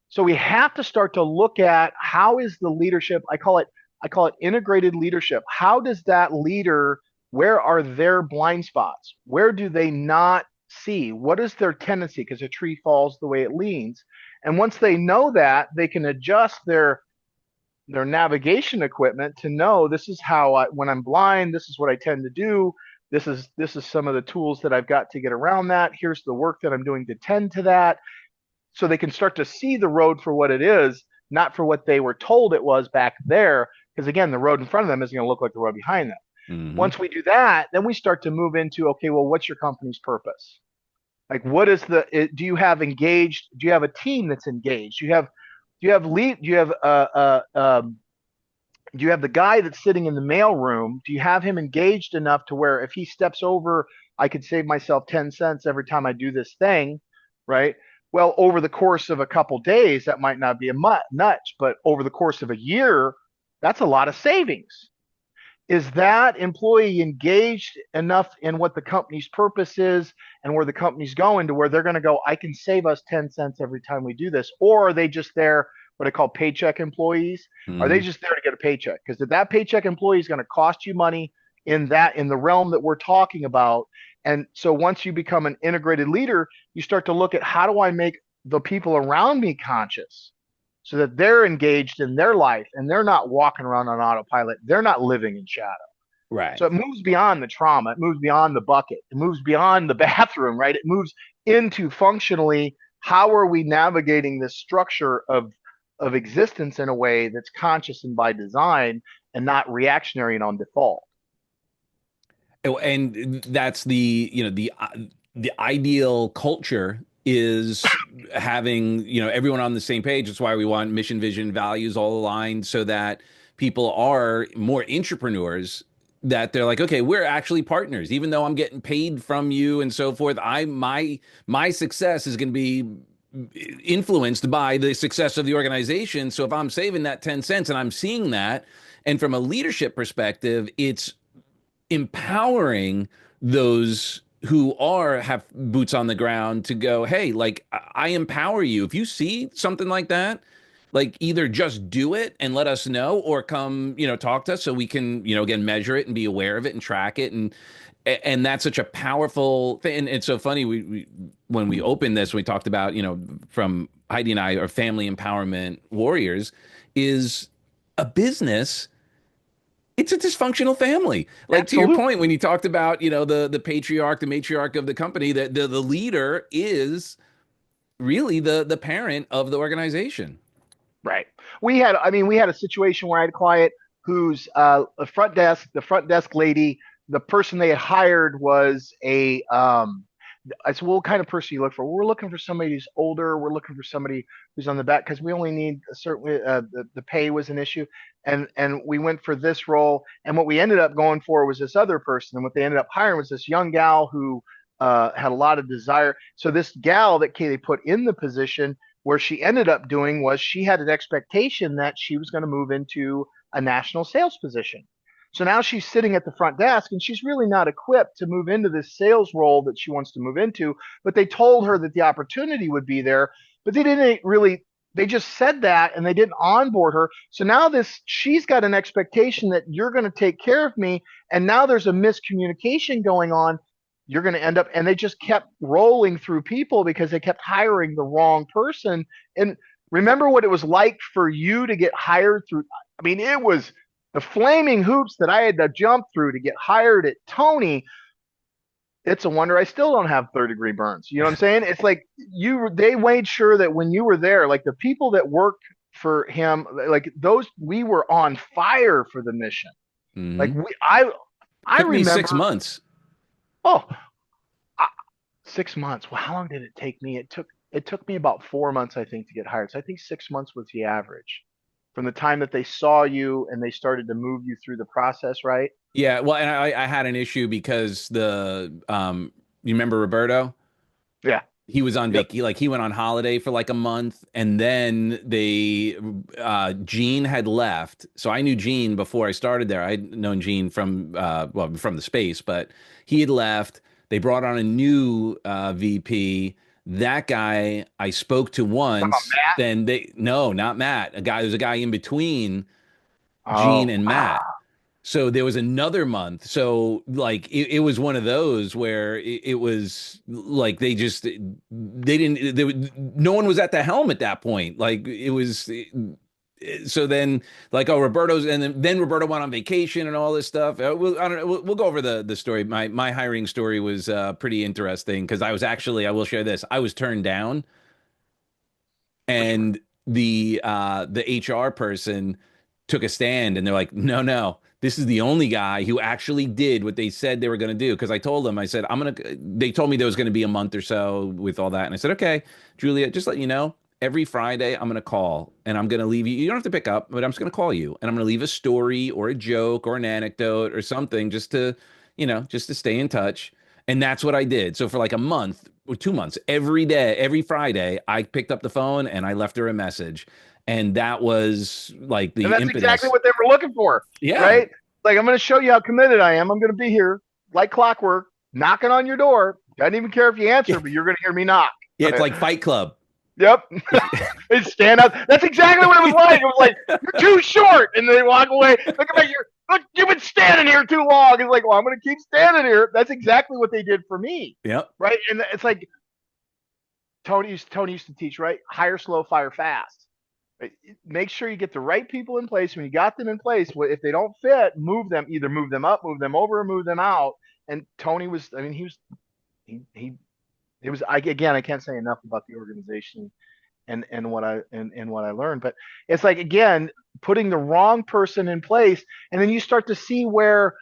so we have to start to look at how is the leadership, I call it integrated leadership. How does that leader, where are their blind spots? Where do they not see? What is their tendency? Because a tree falls the way it leans. And once they know that, they can adjust their navigation equipment to know this is how when I'm blind, this is what I tend to do. This is some of the tools that I've got to get around that. Here's the work that I'm doing to tend to that, so they can start to see the road for what it is, not for what they were told it was back there. Because again, the road in front of them isn't going to look like the road behind them. Hmm. Once we do that, then we start to move into, okay, well, what's your company's purpose? Like, what is do you have engaged? Do you have a team that's engaged? Do you have lead? Do you have the guy that's sitting in the mail room? Do you have him engaged enough to where if he steps over, I could save myself 10 cents every time I do this thing, right? Well, over the course of a couple days, that might not be a much, but over the course of a year, that's a lot of savings. Is that employee engaged enough in what the company's purpose is and where the company's going to where they're going to go, I can save us 10 cents every time we do this? Or are they just there, what I call paycheck employees? Are they Hmm. just there to get a paycheck? Because that paycheck employee is going to cost you money in the realm that we're talking about. And so once you become an integrated leader, you start to look at how do I make the people around me conscious so that they're engaged in their life and they're not walking around on autopilot. They're not living in shadow. So Right. it moves beyond the trauma. It moves beyond the bucket. It moves beyond the bathroom, right? It moves into functionally how are we navigating this structure of existence in a way that's conscious and by design and not reactionary and on default. Oh, and that's the ideal culture is having, everyone on the same page. That's why we want mission, vision, values all aligned so that people are more entrepreneurs, that they're like, okay, we're actually partners. Even though I'm getting paid from you and so forth, my success is going to be influenced by the success of the organization. So if I'm saving that 10 cents and I'm seeing that, and from a leadership perspective, it's empowering those who are have boots on the ground to go, hey, like I empower you. If you see something like that, like either just do it and let us know, or come, talk to us so we can, again, measure it and be aware of it and track it. And that's such a powerful thing. And it's so funny. We when we opened this, we talked about, from Heidi and I are family empowerment warriors, is a business, it's a dysfunctional family. Like, to your Absolutely. point, when you talked about, the patriarch, the matriarch of the company, that the leader is really the parent of the organization. Right. We had a situation where I had a client who's the front desk lady, the person they had hired was I said, well, what kind of person you look for? We're looking for somebody who's older. We're looking for somebody who's on the back because we only need a certain, the pay was an issue. And we went for this role. And what we ended up going for was this other person. And what they ended up hiring was this young gal who had a lot of desire. So this gal that they put in the position, where she ended up doing was she had an expectation that she was going to move into a national sales position. So now she's sitting at the front desk and she's really not equipped to move into this sales role that she wants to move into. But they told her that the opportunity would be there, but they didn't really, they just said that and they didn't onboard her. So now she's got an expectation that you're going to take care of me. And now there's a miscommunication going on. You're going to end up, and they just kept rolling through people because they kept hiring the wrong person. And remember what it was like for you to get hired through. I mean, it was the flaming hoops that I had to jump through to get hired at Tony. It's a wonder I still don't have third-degree burns. You know what I'm saying? It's like they made sure that when you were there, like the people that worked for him, like those, we were on fire for the mission. Like Hmm. I Took me six remember, months. oh, 6 months. Well, how long did it take me? It took me about 4 months, I think, to get hired. So I think 6 months was the average from the time that they saw you and they started to move you through the process, right? Yeah, well, and I had an issue because you remember Roberto? Yeah. He was on Yep. like he went on holiday for like a month, and then Gene had left. So I knew Gene before I started there. I'd known Gene from from the space, but he had left. They brought on a new VP. That guy I spoke to Talking about once. Matt. Then they no, not Matt. There's a guy in between Gene Oh, and Matt. So there was another month. So like it was one of those where it was like they didn't no one was at the helm at that point. Like it was so then like, oh, Roberto's, and then Roberto went on vacation and all this stuff. I don't know, we'll go over the story. My hiring story was pretty interesting because I will share this. I was turned down, which one? and the HR person took a stand, and they're like, no, no, this is the only guy who actually did what they said they were going to do. Because I told them, I said, they told me there was going to be a month or so with all that, and I said, okay, Julia, just let you know, every Friday I'm going to call, and I'm going to leave you, you don't have to pick up, but I'm just going to call you, and I'm going to leave a story or a joke or an anecdote or something, just to stay in touch. And that's what I did. So for like a month, 2 months. Every day, every Friday, I picked up the phone and I left her a message. And that was like And the that's exactly impetus. what they were looking for, Yeah. right? Like, I'm going to show you how committed I am. I'm going to be here like clockwork, knocking on your door. Doesn't even care if you answer, but you're going to hear me knock. Yeah, it's like Fight Club. Yep. They stand up. That's exactly what it was like. It was like, you're too short. And they walk away. Look at you. Look, you've been standing here too long. It's like, well, I'm going to keep standing here. That's exactly what they did for me. Yep. Right. And it's like Tony used to teach, right? Hire slow, fire fast. Right? Make sure you get the right people in place. When you got them in place, if they don't fit, move them, either move them up, move them over, or move them out. And Tony was, I mean, he it was, again, I can't say enough about the organization and what I learned. But it's like, again, putting the wrong person in place, and then you start to see where,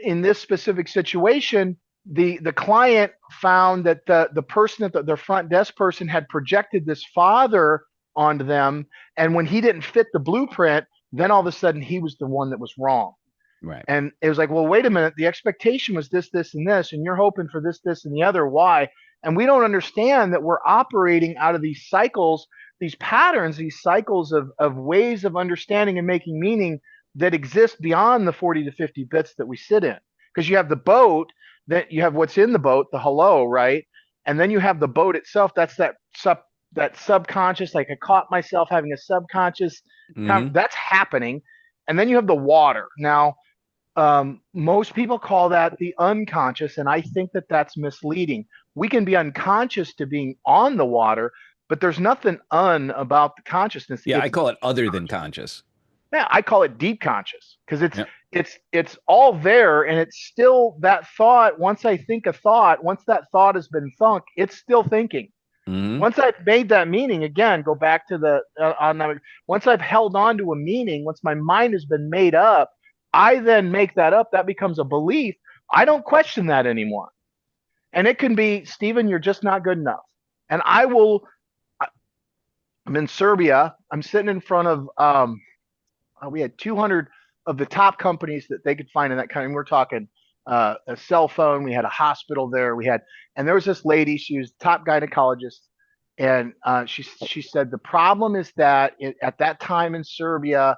in this specific situation, the client found that the person at the front desk person had projected this father onto them, and when he didn't fit the blueprint, then all of a sudden he was the one that was wrong. Right. And it was like, well, wait a minute. The expectation was this, this, and this, and you're hoping for this, this, and the other. Why? And we don't understand that we're operating out of these cycles, these patterns, these cycles of ways of understanding and making meaning that exist beyond the 40 to 50 bits that we sit in. Because you have the boat, that you have what's in the boat, the hello, right? And then you have the boat itself. That's that subconscious. Like, I caught myself having a subconscious. Hmm. That's happening. And then you have the water. Now, most people call that the unconscious, and I think that that's misleading. We can be unconscious to being on the water, but there's nothing about the consciousness. Yeah, I call it other than conscious. Yeah, I call it deep conscious, because Yep. it's all there, and it's still that thought. Once I think a thought, once that thought has been thunk, it's still thinking. Hmm. Once I've made that meaning, again, go back to the once I've held on to a meaning, once my mind has been made up, I then make that up. That becomes a belief. I don't question that anymore. And it can be, Steven, you're just not good enough. And I'm in Serbia. I'm sitting in front of, we had 200 of the top companies that they could find in that country. And we're talking a cell phone. We had a hospital there. And there was this lady. She was top gynecologist, and she said the problem is that at that time in Serbia,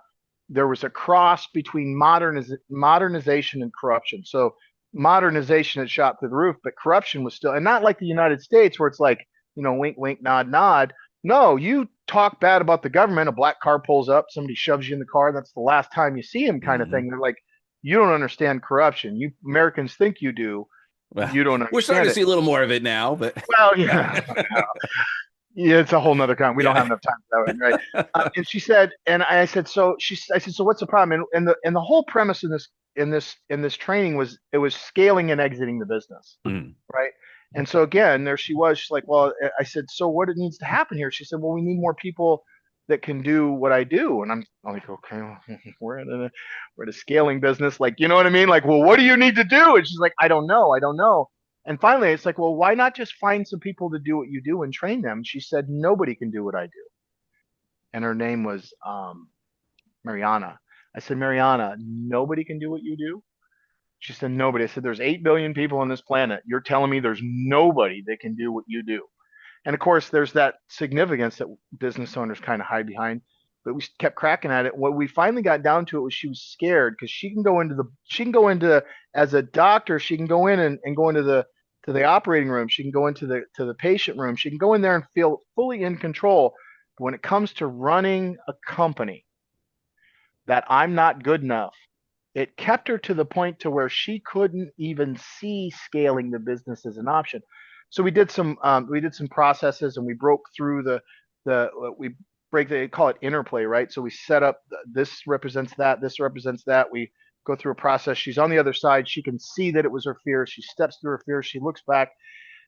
there was a cross between modernization and corruption. So modernization had shot through the roof, but corruption was still, and not like the United States where it's like, wink, wink, nod, nod. No, you talk bad about the government, a black car pulls up, somebody shoves you in the car, that's the last time you see him, kind of Hmm. thing. They're like, you don't understand corruption. You Americans think you do. Well, You don't we're starting understand to it. see a little more of it now, but Well, yeah. Yeah, it's a whole nother kind. We don't yeah. have enough time for that one, right? And she said, and I said, I said, so what's the problem? And the whole premise in this training was, it was scaling and exiting the business, Mm. right? And so again, there she was. She's like, well, I said, so what it needs to happen here? She said, well, we need more people that can do what I do. And I'm like, okay, well, we're at a scaling business, like, you know what I mean? Like, well, what do you need to do? And she's like, I don't know. And finally, it's like, well, why not just find some people to do what you do and train them? She said, nobody can do what I do. And her name was Mariana. I said, Mariana, nobody can do what you do? She said, nobody. I said, there's 8 billion people on this planet. You're telling me there's nobody that can do what you do. And of course, there's that significance that business owners kind of hide behind. But we kept cracking at it. What we finally got down to it was, she was scared, because she can go into, as a doctor, she can go in and go into the operating room. She can go into the patient room. She can go in there and feel fully in control. But when it comes to running a company, that I'm not good enough, it kept her to the point to where she couldn't even see scaling the business as an option. So we did some processes, and we broke through we break, they call it interplay, right? So we set up, this represents that, this represents that. We go through a process. She's on the other side. She can see that it was her fear. She steps through her fear. She looks back,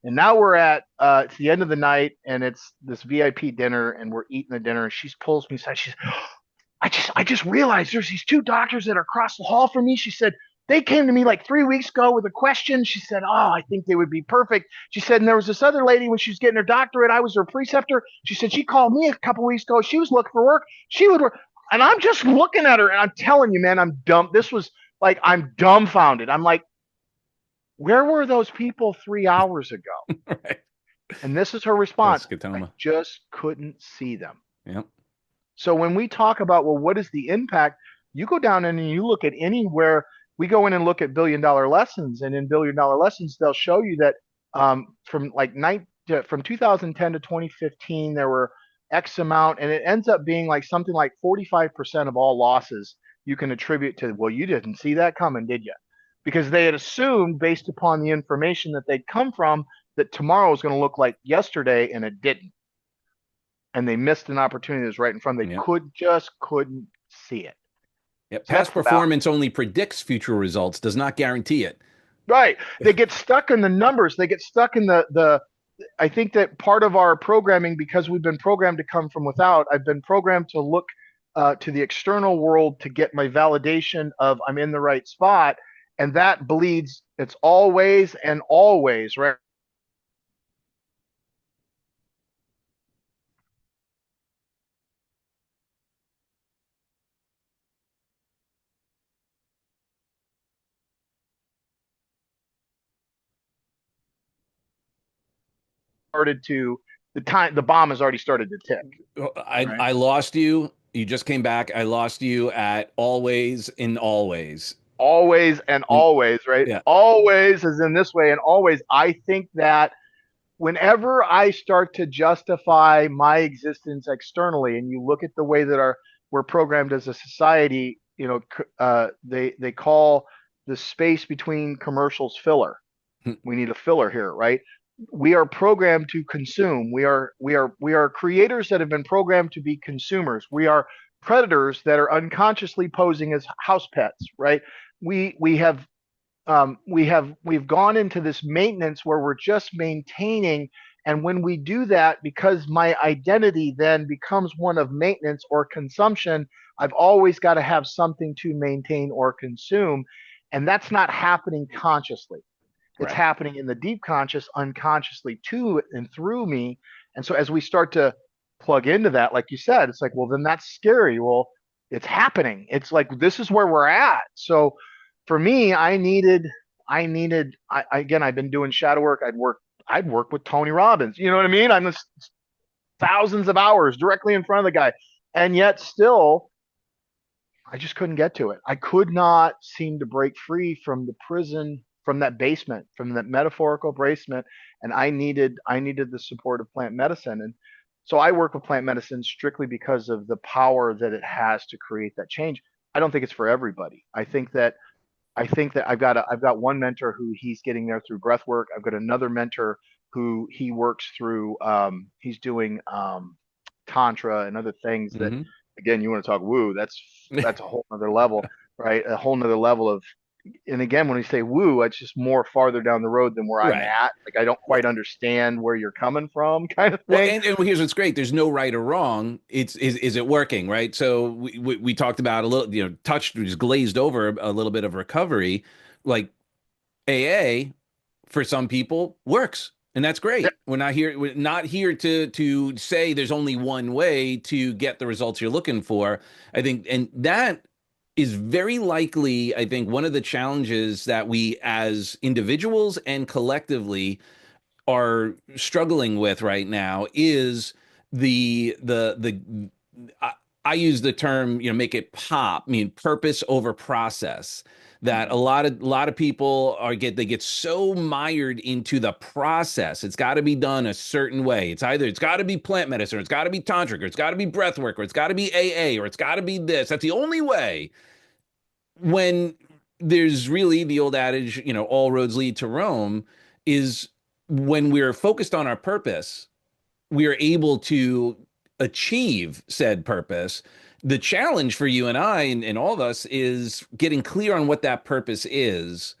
and now we're at it's the end of the night, and it's this VIP dinner, and we're eating the dinner, and she pulls me aside. She's, I just realized there's these 2 doctors that are across the hall from me. She said, they came to me like 3 weeks ago with a question. She said, oh, I think they would be perfect. She said, and there was this other lady, when she was getting her doctorate, I was her preceptor. She said, she called me a couple weeks ago. She was looking for work. She would work. And I'm just looking at her, and I'm telling you, man, I'm dumb. This was like, I'm dumbfounded. I'm like, Where were those people 3 hours ago? Right. And this is her The response. I scotoma. just couldn't see them. Yep. So when we talk about, well, what is the impact? You go down and you look at anywhere, we go in and look at billion-dollar lessons, and in billion-dollar lessons, they'll show you that from 2010 to 2015, there were X amount, and it ends up being like something like 45% of all losses you can attribute to, well, you didn't see that coming, did you? Because they had assumed, based upon the information that they'd come from, that tomorrow was going to look like yesterday, and it didn't, and they missed an opportunity that was right in front of them. They Yep. couldn't see it. Yep. So that's Past about performance only predicts future results, does not guarantee it. right. They get stuck in the numbers. They get stuck in the. I think that part of our programming, because we've been programmed to come from without, I've been programmed to look to the external world to get my validation of I'm in the right spot, and that bleeds. It's always and always right. Started to the bomb has already started to tick. Right. I lost you. You just came back. I lost you at always in always. Always and And always, right? yeah. Always is in this way, and always. I think that whenever I start to justify my existence externally, and you look at the way that we're programmed as a society, they call the space between commercials filler. We need a filler here, right? We are programmed to consume. We are creators that have been programmed to be consumers. We are predators that are unconsciously posing as house pets, right? We've gone into this maintenance where we're just maintaining, and when we do that, because my identity then becomes one of maintenance or consumption, I've always got to have something to maintain or consume, and that's not happening consciously. It's Correct. happening in the deep conscious, unconsciously to and through me. And so as we start to plug into that, like you said, it's like, well, then that's scary. Well, it's happening. It's like this is where we're at. So for me, again, I've been doing shadow work. I'd work with Tony Robbins. You know what I mean? I'm just thousands of hours directly in front of the guy. And yet still I just couldn't get to it. I could not seem to break free from the prison, from that basement, from that metaphorical basement, and I needed the support of plant medicine. And so I work with plant medicine strictly because of the power that it has to create that change. I don't think it's for everybody. I think that I've got one mentor who he's getting there through breath work. I've got another mentor who he works through. He's doing tantra and other things that, Hmm. again, you want to talk woo, that's a whole nother level, right? A whole nother level of, and again, when we say woo, it's just more farther down the road than where I'm Right. at. Like I don't Well, quite understand where you're coming from, kind of well, thing. and here's what's great. There's no right or wrong. It's is it working, right? So we talked about a little, touched, just glazed over a little bit of recovery. Like AA for some people works, and that's Yeah, great. We're not here to say there's only one way to get the results you're looking for. I think, and that is very likely, I think, one of the challenges that we as individuals and collectively are struggling with right now is the I, I use the term, make it pop, I mean purpose over process. That a mhm. lot of people they get so mired into the process. It's got to be done a certain way. It's got to be plant medicine, or it's got to be tantric, or it's got to be breath work, or it's got to be AA, or it's got to be this. That's the only way. When there's really the old adage, all roads lead to Rome, is when we're focused on our purpose, we are able to achieve said purpose. The challenge for you and I and all of us is getting clear on what that purpose is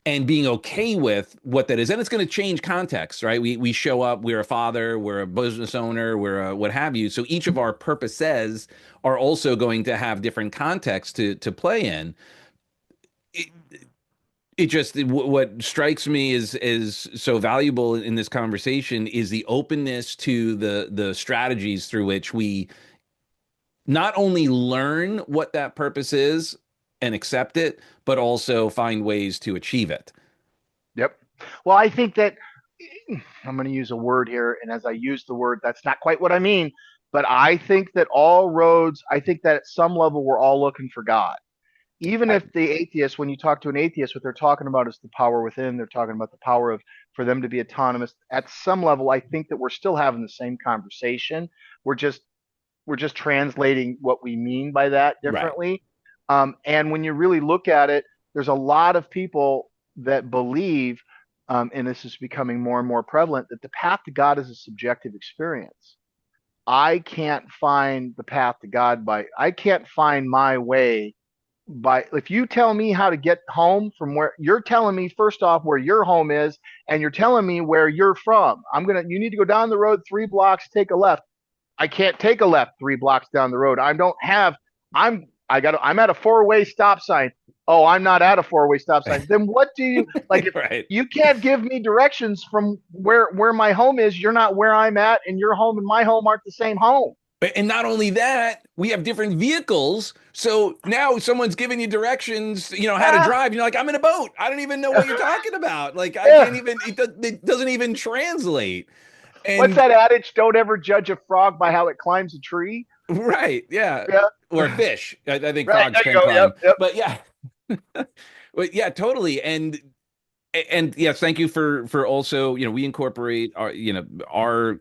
and being okay with what that is. And it's going to change context, right? We show up, we're a father, we're a business owner, we're a what have you. So each of our purposes are also going to have different contexts to play in. It, it just what strikes me is so valuable in this conversation is the openness to the strategies through which we not only learn what that purpose is and accept it, but also find ways to achieve it. Yep. Well, I think that I'm going to use a word here, and as I use the word, that's not quite what I mean. But I think that all roads, I think that at some level, we're all looking for God. Even I, if the atheist, when you talk to an atheist, what they're talking about is the power within. They're talking about the power of for them to be autonomous. At some level, I think that we're still having the same conversation. We're just we're just translating what we mean by that right. differently. And when you really look at it, there's a lot of people that believe, and this is becoming more and more prevalent, that the path to God is a subjective experience. I can't find the path to God I can't find my way if you tell me how to get home from where you're telling me first off where your home is and you're telling me where you're from. You need to go down the road 3 blocks, take a left. I can't take a left 3 blocks down the road. I don't have. I'm at a four-way stop sign. Oh, I'm not at a four-way stop sign. Then what do you like? If Right. you can't give me directions from where my home is, you're not where I'm at, and your home and my home aren't the same home. And not only that, we have different vehicles. So now someone's giving you directions, how to Ah, drive. And you're like, I'm in a boat. I don't even know what you're talking about. Like, I can't yeah. even, it doesn't even translate. What's And that adage? Don't ever judge a frog by how it climbs a tree. right. Yeah. Yeah. Or fish. I think Right. frogs There you can go. Yep. climb. Yep. But yeah. But yeah, totally. And yes, thank you for also, we incorporate our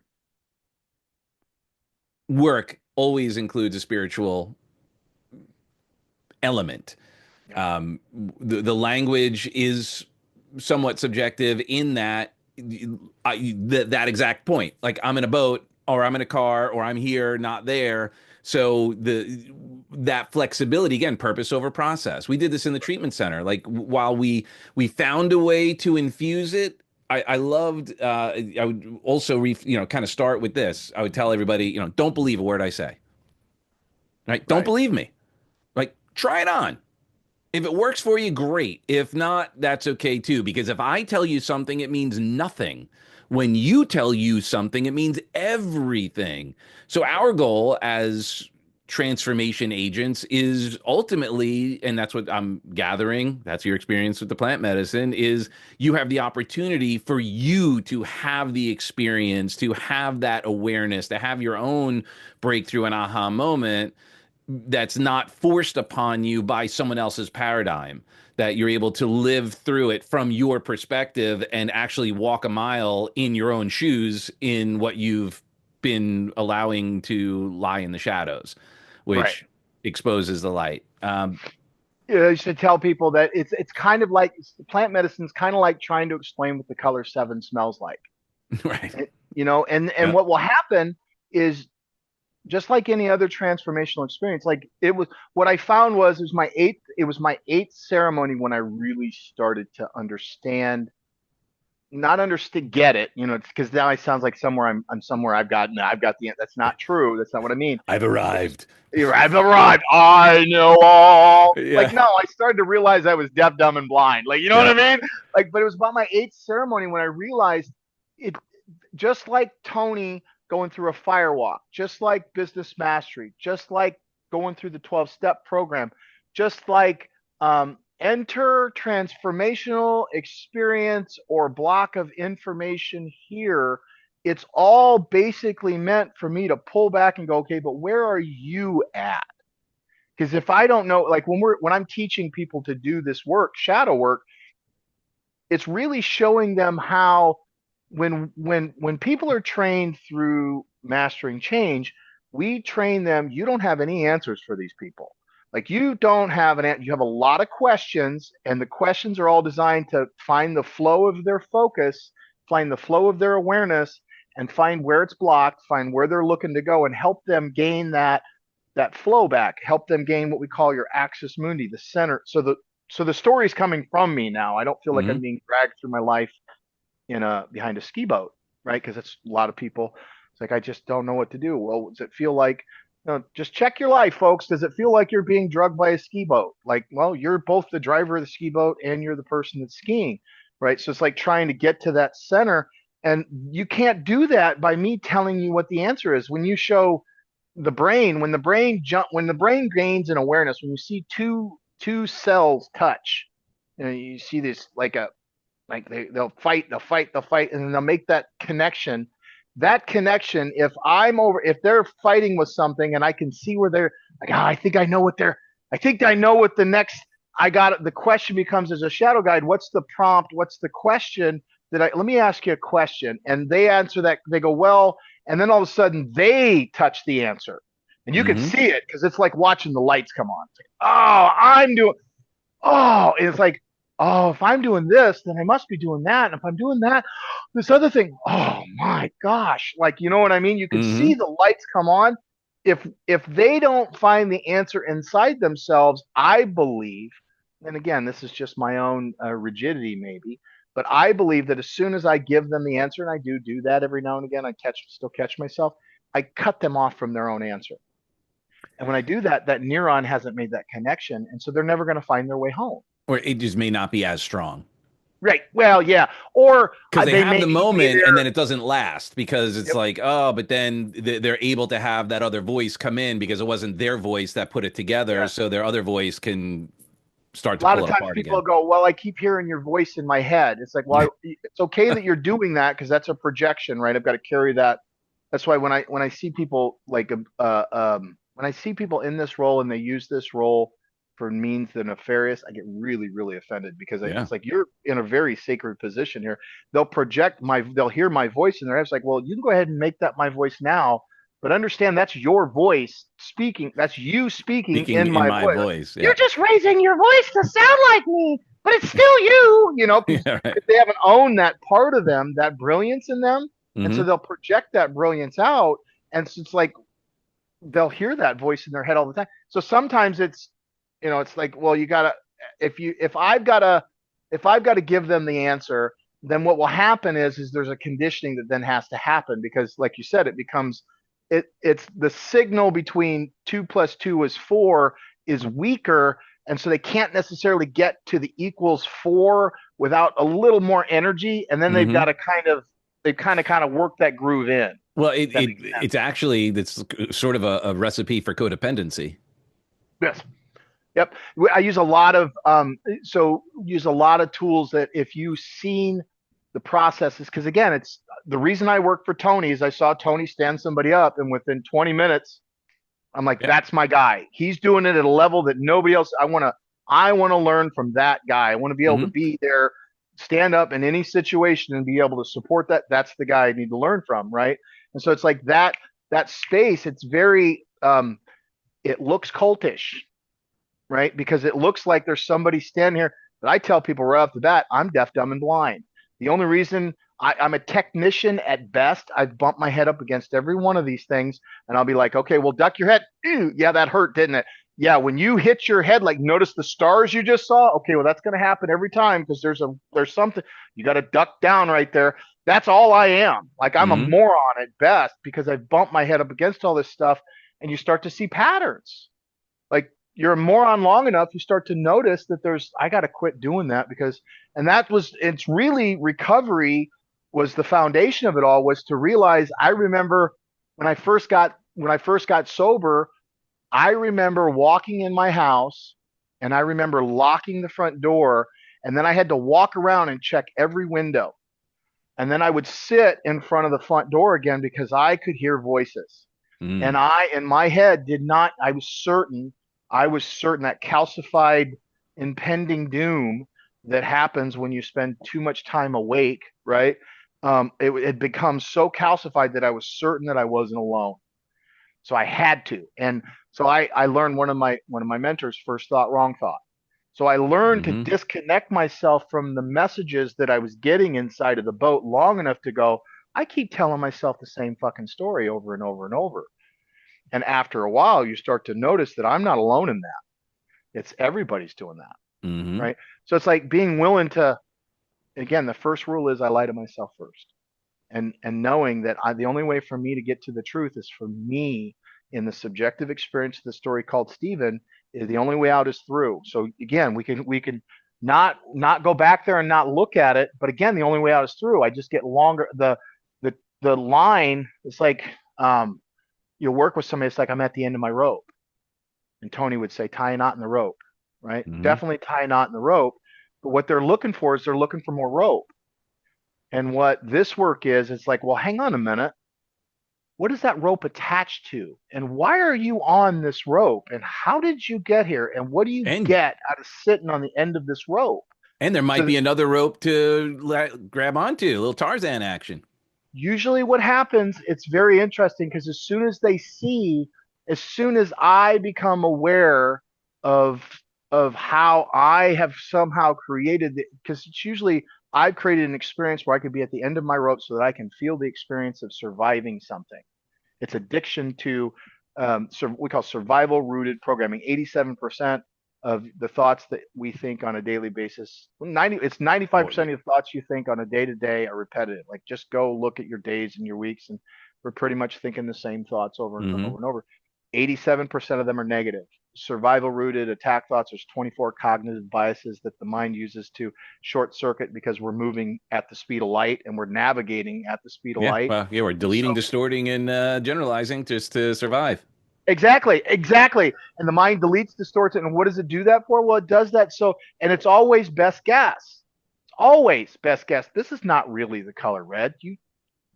work always includes a spiritual element. Yep. The language is somewhat subjective in that that exact point. Like I'm in a boat or I'm in a car or I'm here, not there. So that flexibility again, purpose over process. We did this in the treatment center. Like while we found a way to infuse it. I loved. I would also kind of start with this. I would tell everybody, don't believe a word I say. Right? Don't Right. believe me. Like try it on. If it works for you, great. If not, that's okay too. Because if I tell you something, it means nothing. When you tell you something, it means everything. So, our goal as transformation agents is ultimately, and that's what I'm gathering, that's your experience with the plant medicine, is you have the opportunity for you to have the experience, to have that awareness, to have your own breakthrough and aha moment that's not forced upon you by someone else's paradigm, that you're able to live through it from your perspective and actually walk a mile in your own shoes in what you've been allowing to lie in the shadows, Right. which exposes the light. You should tell people that it's kind of like plant medicine is kind of like trying to explain what the color seven smells like. Right. And Yeah. what will happen is just like any other transformational experience. Like it was what I found was it was my eighth ceremony when I really started to understand, not understand, get it, because now it sounds like somewhere I'm somewhere I've got the that's not true. That's not what I mean. I've It's arrived. I've arrived. I know all. Like, Yeah. no, I started to realize I was deaf, dumb, and blind. Like, you know what I Yeah. mean? Like, but it was about my eighth ceremony when I realized it, just like Tony going through a firewalk, just like business mastery, just like going through the 12-step program, just like enter transformational experience or block of information here. It's all basically meant for me to pull back and go, okay, but where are you at? Because if I don't know, like when I'm teaching people to do this work, shadow work, it's really showing them how when people are trained through mastering change, we train them. You don't have any answers for these people. Like you don't have an answer. You have a lot of questions, and the questions are all designed to find the flow of their focus, find the flow of their awareness, and find where it's blocked, find where they're looking to go, and help them gain that flow back. Help them gain what we call your axis mundi, the center. So the story's coming from me now. I don't feel like I'm Hmm. being dragged through my life in a behind a ski boat, right? Because it's a lot of people. It's like I just don't know what to do. Well, does it feel like? Just check your life, folks. Does it feel like you're being drugged by a ski boat? Like, well, you're both the driver of the ski boat and you're the person that's skiing, right? So it's like trying to get to that center, and you can't do that by me telling you what the answer is. When you show the brain, when the brain gains an awareness, when you see two cells touch, you see this like Like they'll fight, and then they'll make that connection. That connection, if they're fighting with something and I can see where they're like, I think I know I think I know what the next, I got it. The question becomes as a shadow guide, what's the prompt? What's the question let me ask you a question. And they answer that, they go, well, and then all of a sudden they touch the answer. And you can Mm-hmm. see it because it's like watching the lights come on. It's like, oh, and it's like, oh, if I'm doing this, then I must be doing that. And if I'm doing that, this other thing, oh my gosh. Like, you know what I mean? You could Mm-hmm. see the lights come on. If they don't find the answer inside themselves, I believe, and again, this is just my own rigidity maybe, but I believe that as soon as I give them the answer, and I do that every now and again, still catch myself, I cut them off from their own answer. And when I do that, that neuron hasn't made that connection. And so they're never going to find their way home. Or it just may not be as strong. Right. Well, yeah. Or Because they they have may the meet me moment and there. then it doesn't last because it's Yep. like, oh, but then they're able to have that other voice come in because it wasn't their voice that put it together. Yes. So their other voice can start A to lot pull of it times apart people again. go, well, I keep hearing your voice in my head. It's like, well, it's okay that you're doing that because that's a projection, right? I've got to carry that. That's why when I see people when I see people in this role and they use this role for means the nefarious, I get really, really offended because Yeah. it's like you're in a very sacred position here. They'll hear my voice in their head. It's like, well, you can go ahead and make that my voice now, but understand that's your voice speaking. That's you speaking Speaking in in my my voice. voice. You're Yeah. just raising your voice to sound like me, but it's still you, because Yeah. Right. they haven't owned that part of them, that brilliance in them, and so Mm-hmm. they'll project that brilliance out, and so it's like they'll hear that voice in their head all the time. So sometimes it's like, well, you gotta if I've gotta give them the answer, then what will happen is there's a conditioning that then has to happen because, like you said, it becomes it's the signal between 2 plus 2 is 4 is weaker, and so they can't necessarily get to the equals 4 without a little more energy, and then Mm-hmm. they've kind of work that groove in. Well, If that makes sense. it's actually that's sort of a recipe for codependency. Yes. Yep. I use a lot of use a lot of tools that if you've seen the processes, because again, it's the reason I work for Tony is I saw Tony stand somebody up, and within 20 minutes, I'm like, Yeah. that's my guy. He's doing it at a level that nobody else. I wanna learn from that guy. I want to be able to Mm-hmm. be there, stand up in any situation and be able to support that. That's the guy I need to learn from, right? And so it's like that space. It's very it looks cultish, right? Because it looks like there's somebody standing here. But I tell people right off the bat, I'm deaf, dumb, and blind. The only reason I'm a technician at best, I've bumped my head up against every one of these things, and I'll be like, okay, well, duck your head. Ew, yeah, that hurt, didn't it? Yeah, when you hit your head, like notice the stars you just saw. Okay, well, that's going to happen every time because there's something you got to duck down right there. That's all I am. Like I'm a Mm-hmm. moron at best because I've bumped my head up against all this stuff, and you start to see patterns like you're a moron long enough, you start to notice that I got to quit doing that because, and it's really recovery was the foundation of it all was to realize I remember when I first got sober, I remember walking in my house and I remember locking the front door and then I had to walk around and check every window. And then I would sit in front of the front door again because I could hear voices. And Mm. I, in my head, did not, I was certain that calcified impending doom that happens when you spend too much time awake, right? It had become so calcified that I was certain that I wasn't alone. So I had to. And so I learned one of my mentors, first thought, wrong thought. So I learned to Mm-hmm. disconnect myself from the messages that I was getting inside of the boat long enough to go, I keep telling myself the same fucking story over and over and over. And after a while, you start to notice that I'm not alone in that. It's everybody's doing that, Mm-hmm. right? So it's like being willing to, again, the first rule is I lie to myself first. And knowing that the only way for me to get to the truth is for me in the subjective experience of the story called Steven is the only way out is through. So again, we can not go back there and not look at it, but again, the only way out is through. I just get longer the line. It's like you'll work with somebody. It's like I'm at the end of my rope, and Tony would say, "Tie a knot in the rope." Right? Mm-hmm. Definitely tie a knot in the rope. But what they're looking for is they're looking for more rope. And what this work is, it's like, well, hang on a minute. What is that rope attached to? And why are you on this rope? And how did you get here? And what do you And get out of sitting on the end of this rope? there might So be another rope to grab onto, a little Tarzan action. usually what happens, it's very interesting because as soon as I become aware of how I have somehow created it, because it's usually I've created an experience where I could be at the end of my rope so that I can feel the experience of surviving something. It's addiction to we call survival rooted programming. 87% of the thoughts that we think on a daily basis, it's Or 95% of the thoughts you think on a day to day are repetitive. Like just go look at your days and your weeks, and we're pretty much thinking the same thoughts over and over mm-hmm. and over. 87% of them are negative. Survival rooted attack thoughts, there's 24 cognitive biases that the mind uses to short circuit because we're moving at the speed of light and we're navigating at the speed of Yeah, light. well, yeah, we're deleting, So distorting, and generalizing just to survive. exactly, exactly. And the mind deletes, distorts it. And what does it do that for? Well, it does that so, and it's always best guess. It's always best guess. This is not really the color red.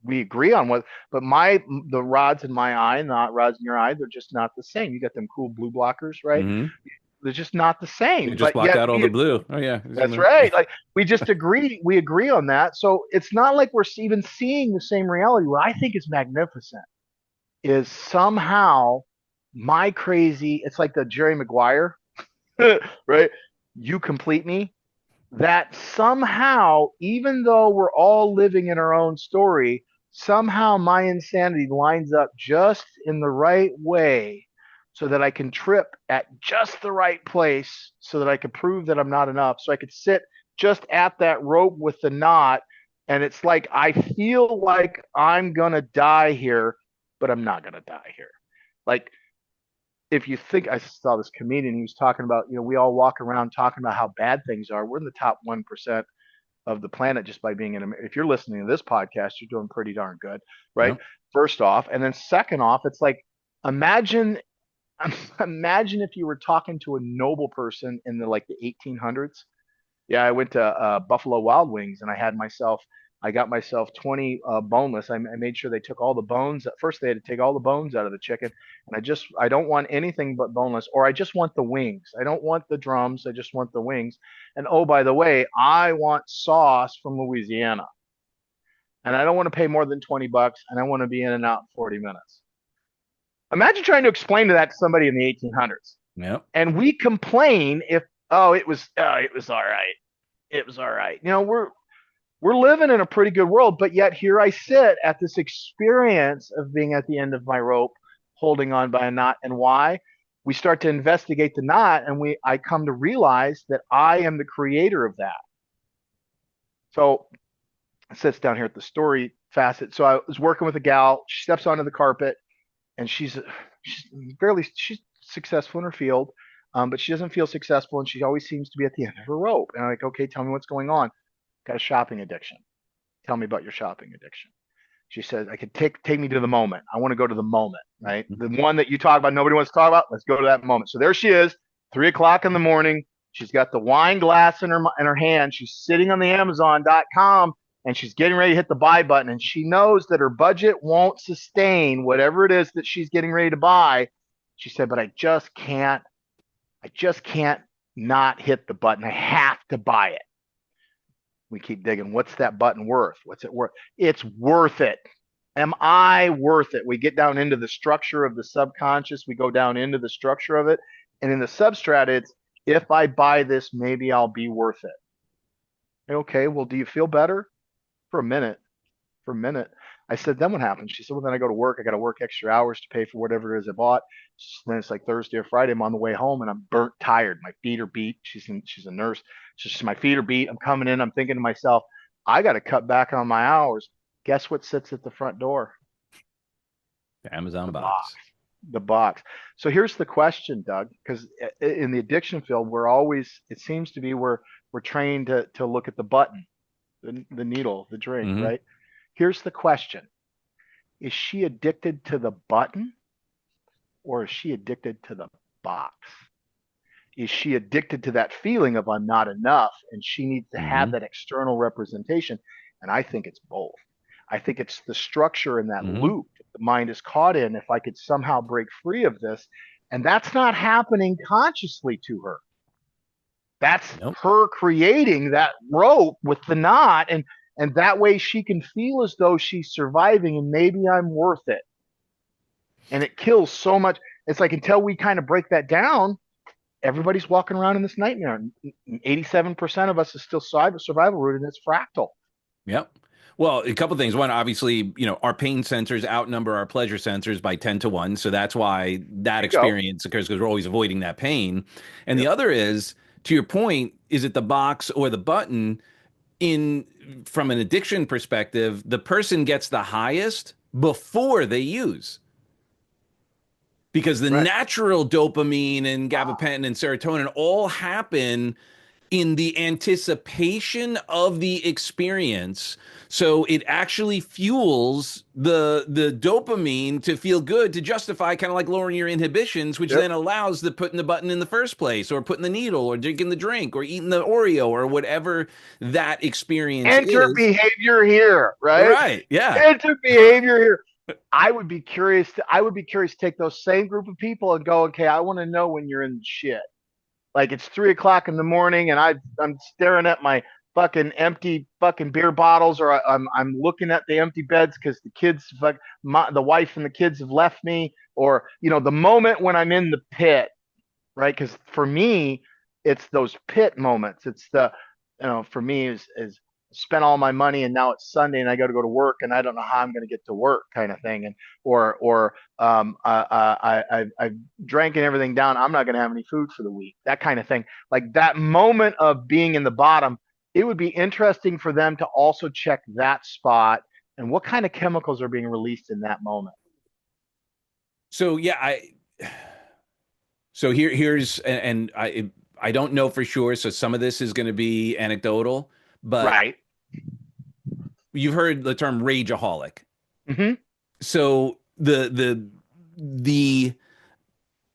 We agree on what, but the rods in my eye, not rods in your eye, they're just not the same. You got them cool blue blockers, right? Mm-hmm. They're just not the It same. just But blocked yet out all the blue. Oh yeah. that's right. Like we just agree, we agree on that. So it's not like we're even seeing the same reality. What I think is magnificent is somehow my crazy, it's like the Jerry Maguire, right? You complete me. That somehow, even though we're all living in our own story, somehow my insanity lines up just in the right way so that I can trip at just the right place so that I can prove that I'm not enough. So I could sit just at that rope with the knot. And it's like, I feel like I'm going to die here, but I'm not going to die here. Like, if you think, I saw this comedian, he was talking about, we all walk around talking about how bad things are. We're in the top 1% of the planet just by being in America. If you're listening to this podcast, you're doing pretty darn good, right? Yep. First off. And then second off, it's like, imagine, imagine if you were talking to a noble person in the 1800s. Yeah, I went to Buffalo Wild Wings and I got myself 20 boneless. I made sure they took all the bones. At first, they had to take all the bones out of the chicken. And I don't want anything but boneless, or I just want the wings. I don't want the drums. I just want the wings. And oh, by the way, I want sauce from Louisiana. And I don't want to pay more than 20 bucks. And I want to be in and out in 40 minutes. Imagine trying to explain to that to somebody in the 1800s. Yep. And we complain if, it was all right. It was all right. We're living in a pretty good world, but yet here I sit at this experience of being at the end of my rope, holding on by a knot. And why? We start to investigate the knot, and I come to realize that I am the creator of that. So it sits down here at the story facet. So I was working with a gal. She steps onto the carpet, and she's successful in her field, but she doesn't feel successful, and she always seems to be at the end of her rope. And I'm like, okay, tell me what's going on. Got a shopping addiction. Tell me about your shopping addiction. She said, I could take me to the moment. I want to go to the moment, right? The one that you talk about, nobody wants to talk about. Let's go to that moment. So there she is, 3 o'clock in the morning. She's got the wine glass in her hand. She's sitting on the Amazon.com and she's getting ready to hit the buy button. And she knows that her budget won't sustain whatever it is that she's getting ready to buy. She said, but I just can't not hit the button. I have to buy it. We keep digging. What's that button worth? What's it worth? It's worth it. Am I worth it? We get down into the structure of the subconscious. We go down into the structure of it. And in the substrata, it's if I buy this, maybe I'll be worth it. Okay, well, do you feel better? For a minute. For a minute. I said, then what happens? She said, well, then I go to work. I got to work extra hours to pay for whatever it is I bought. Then it's like Thursday or Friday. I'm on the way home and I'm burnt tired. My feet are beat. She's a nurse. She's my feet are beat. I'm coming in. I'm thinking to myself, I got to cut back on my hours. Guess what sits at the front door? The Amazon The box. box. The box. So here's the question, Doug, because in the addiction field, it seems to be we're trained to look at the button, the needle, the drink, Mm-hmm. right? Here's the question. Is she addicted to the button or is she addicted to the box? is she addicted to that feeling of I'm not enough, and she needs to have Hmm. that external representation? And I think it's both. I think it's the structure in that Hmm. loop that the mind is caught in. If I could somehow break free of this, and that's not happening consciously to her. That's Nope. her creating that rope with the knot, and that way she can feel as though she's surviving and maybe I'm worth it. And it kills so much. It's like until we kind of break that down, everybody's walking around in this nightmare. 87% of us is still survival rooted, and it's fractal. Yep. Well, a couple things. One, obviously, our pain sensors outnumber our pleasure sensors by 10 to 1. So that's why that There you go. experience occurs because we're always avoiding that pain. And the Yep. other is, to your point, is it the box or the button? In From an addiction perspective, the person gets the highest before they use because the Right. natural dopamine and gabapentin and serotonin all happen in the anticipation of the experience. So it actually fuels the dopamine to feel good, to justify kind of like lowering your inhibitions, which Yep. then allows the putting the button in the first place, or putting the needle, or drinking the drink, or eating the Oreo, or whatever that experience Enter is. behavior here, right? Right. Yeah. Enter behavior here. I would be curious to take those same group of people and go, okay, I want to know when you're in shit. Like it's 3 o'clock in the morning, and I'm staring at my fucking empty fucking beer bottles, or I'm looking at the empty beds because the kids, the wife and the kids have left me, or the moment when I'm in the pit, right? Because for me, it's those pit moments. It's for me is spent all my money and now it's Sunday and I got to go to work and I don't know how I'm going to get to work, kind of thing. And or I've drank and everything down. I'm not going to have any food for the week. That kind of thing. Like that moment of being in the bottom. It would be interesting for them to also check that spot and what kind of chemicals are being released in that moment. So yeah, here's and I don't know for sure. So some of this is going to be anecdotal, but Right. you've heard the term rageaholic. Mm-hmm. So the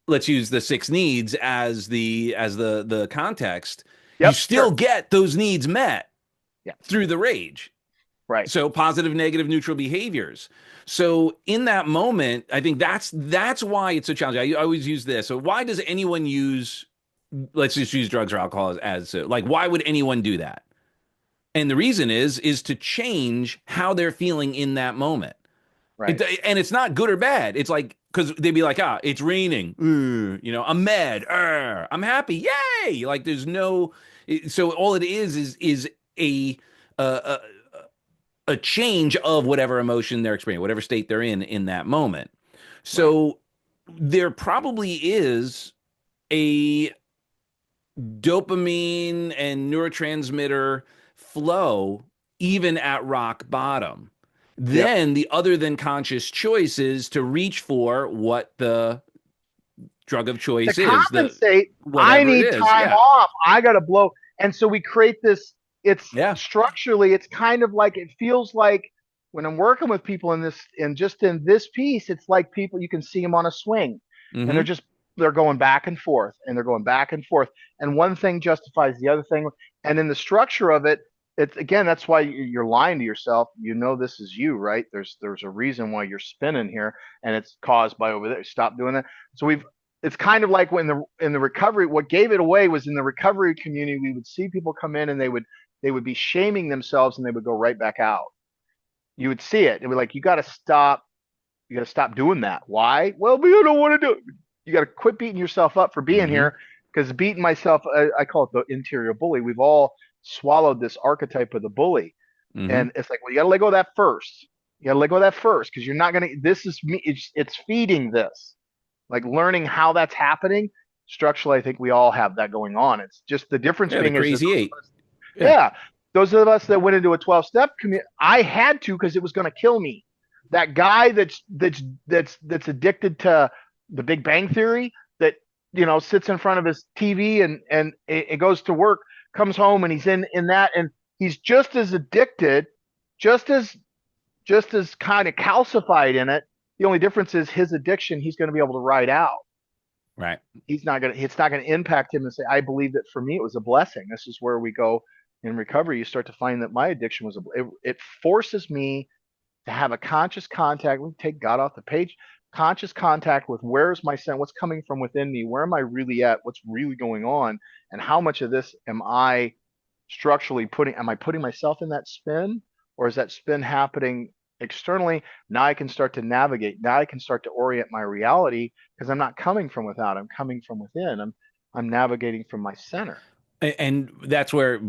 let's use the six needs as the context. You Yep. still Sure. get those needs met Yes. through the rage. Right. So positive, negative, neutral behaviors. So in that moment, I think that's why it's so challenging. I always use this. So why does anyone use? Let's just use drugs or alcohol as like why would anyone do that? And the reason is to change how they're feeling in that moment. Right. And it's not good or bad. It's like because they'd be like, it's raining. I'm mad. I'm happy. Yay! Like there's no. So all it is a a, a change of whatever emotion they're experiencing, whatever state they're in that moment. Right. So there probably is a dopamine and neurotransmitter flow even at rock bottom. Yep. Then the other than conscious choice is to reach for what the drug of To choice is, the compensate, I whatever it need is. time Yeah. off. I got to blow. And so we create this. It's Yeah. structurally, it's kind of like it feels like when I'm working with people in this, and just in this piece, it's like people, you can see them on a swing and Mm-hmm. they're going back and forth and they're going back and forth. And one thing justifies the other thing. And in the structure of it, it's again, that's why you're lying to yourself. This is you, right? There's a reason why you're spinning here, and it's caused by over there. Stop doing that. So it's kind of like when in the recovery, what gave it away was in the recovery community, we would see people come in and they would be shaming themselves and they would go right back out. You would see it. It would like, you got to stop doing that. Why? Well, I don't want to do it. You got to quit beating yourself up for being Mm-hmm. here, because beating myself, I call it the interior bully. We've all swallowed this archetype of the bully. Mm-hmm. And it's like, well, you got to let go of that first. You got to let go of that first, because you're not going to, this is me. It's feeding this, like learning how that's happening. Structurally, I think we all have that going on. It's just the difference Yeah, the being is that crazy eight. Yeah. yeah, those of us that went into a 12-step community, I had to, because it was going to kill me. That guy that's addicted to the Big Bang Theory, that sits in front of his TV and it goes to work, comes home, and he's in that, and he's just as addicted, just as kind of calcified in it. The only difference is his addiction he's going to be able to ride out. Right. It's not gonna impact him and say, I believe that for me it was a blessing. This is where we go in recovery. You start to find that my addiction was it forces me to have a conscious contact. We take God off the page. Conscious contact with where's my sin, what's coming from within me, where am I really at, what's really going on, and how much of this am I structurally putting? Am I putting myself in that spin, or is that spin happening externally? Now I can start to navigate. Now I can start to orient my reality because I'm not coming from without. I'm coming from within. I'm navigating from my center. And that's where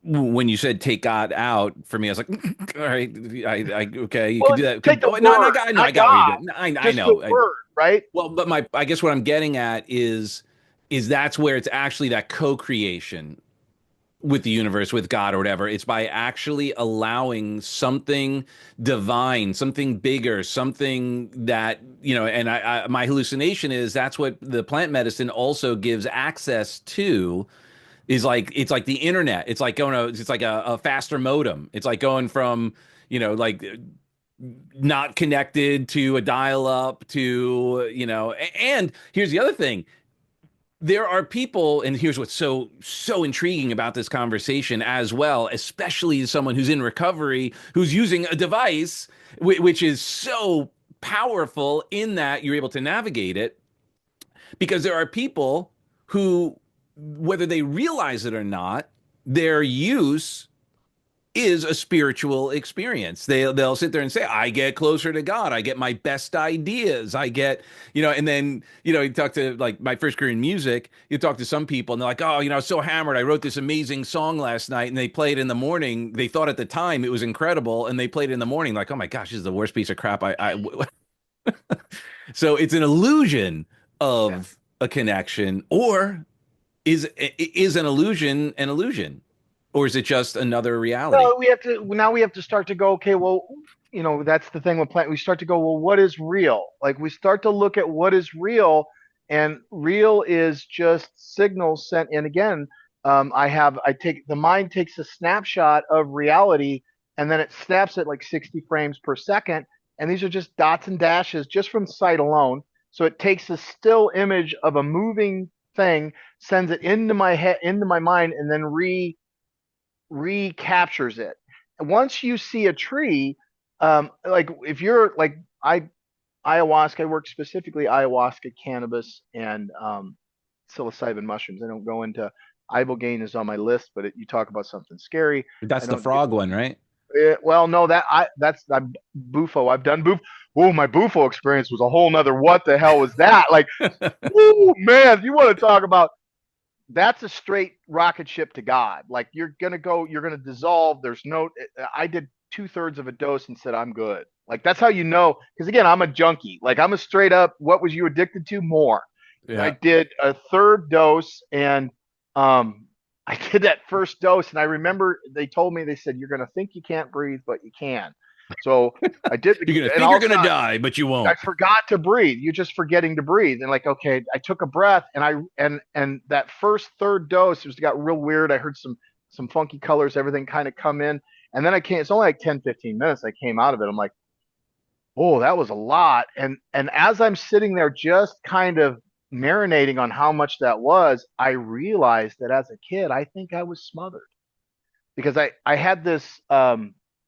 when you said take God out for me, I was like, all right, okay, you Well, can do that. take the Oh, no, no, word, no, I not got what you're God, doing. I just the know. word, right? Well, but I guess what I'm getting at is that's where it's actually that co-creation with the universe, with God or whatever. It's by actually allowing something divine, something bigger, something that, and my hallucination is that's what the plant medicine also gives access to is like it's like the internet. It's like it's like a faster modem. It's like going from, like not connected to a dial up to, and here's the other thing. There are people, and here's what's so intriguing about this conversation as well, especially as someone who's in recovery, who's using a device which is so powerful in that you're able to navigate it, because there are people who, whether they realize it or not, their use is a spiritual experience. They'll sit there and say, I get closer to God. I get my best ideas. I get, and then, you talk to like my first career in music, you talk to some people and they're like, oh, I was so hammered. I wrote this amazing song last night and they play it in the morning. They thought at the time it was incredible. And they played it in the morning like, oh my gosh, this is the worst piece of crap. So it's an illusion Yeah. of a connection, or is an illusion an illusion? Or is it just another reality? So we have to start to go, okay, well, that's the thing with plant. We start to go, well, what is real? Like we start to look at what is real, and real is just signals sent in. Again, I take the mind takes a snapshot of reality, and then it snaps it like 60 frames per second, and these are just dots and dashes just from sight alone. So it takes a still image of a moving thing, sends it into my head, into my mind, and then recaptures it. And once you see a tree, like if you're like ayahuasca, I work specifically ayahuasca, cannabis, and psilocybin mushrooms. I don't go into ibogaine is on my list, but you talk about something scary. I That's the don't get frog one, right? well. No, I'm bufo. I've done bufo. Oh, my bufo experience was a whole nother. What the hell was that? Like, oh man, you want to talk about that's a straight rocket ship to God. Like you're gonna dissolve. There's no. I did 2/3 of a dose and said I'm good. Like that's how you know. Because again, I'm a junkie. Like I'm a straight up. What was you addicted to? More. I Yeah. did a third dose and I did that first dose and I remember they told me they said you're gonna think you can't breathe, but you can. So I did You're gonna and think all you're of a gonna sudden die, but you I won't. forgot to breathe. You're just forgetting to breathe. And like, okay, I took a breath and and that first third dose, it was got real weird. I heard some funky colors, everything kind of come in. And then I came, it's only like 10, 15 minutes. I came out of it. I'm like, oh, that was a lot. And as I'm sitting there just kind of marinating on how much that was, I realized that as a kid, I think I was smothered because I had this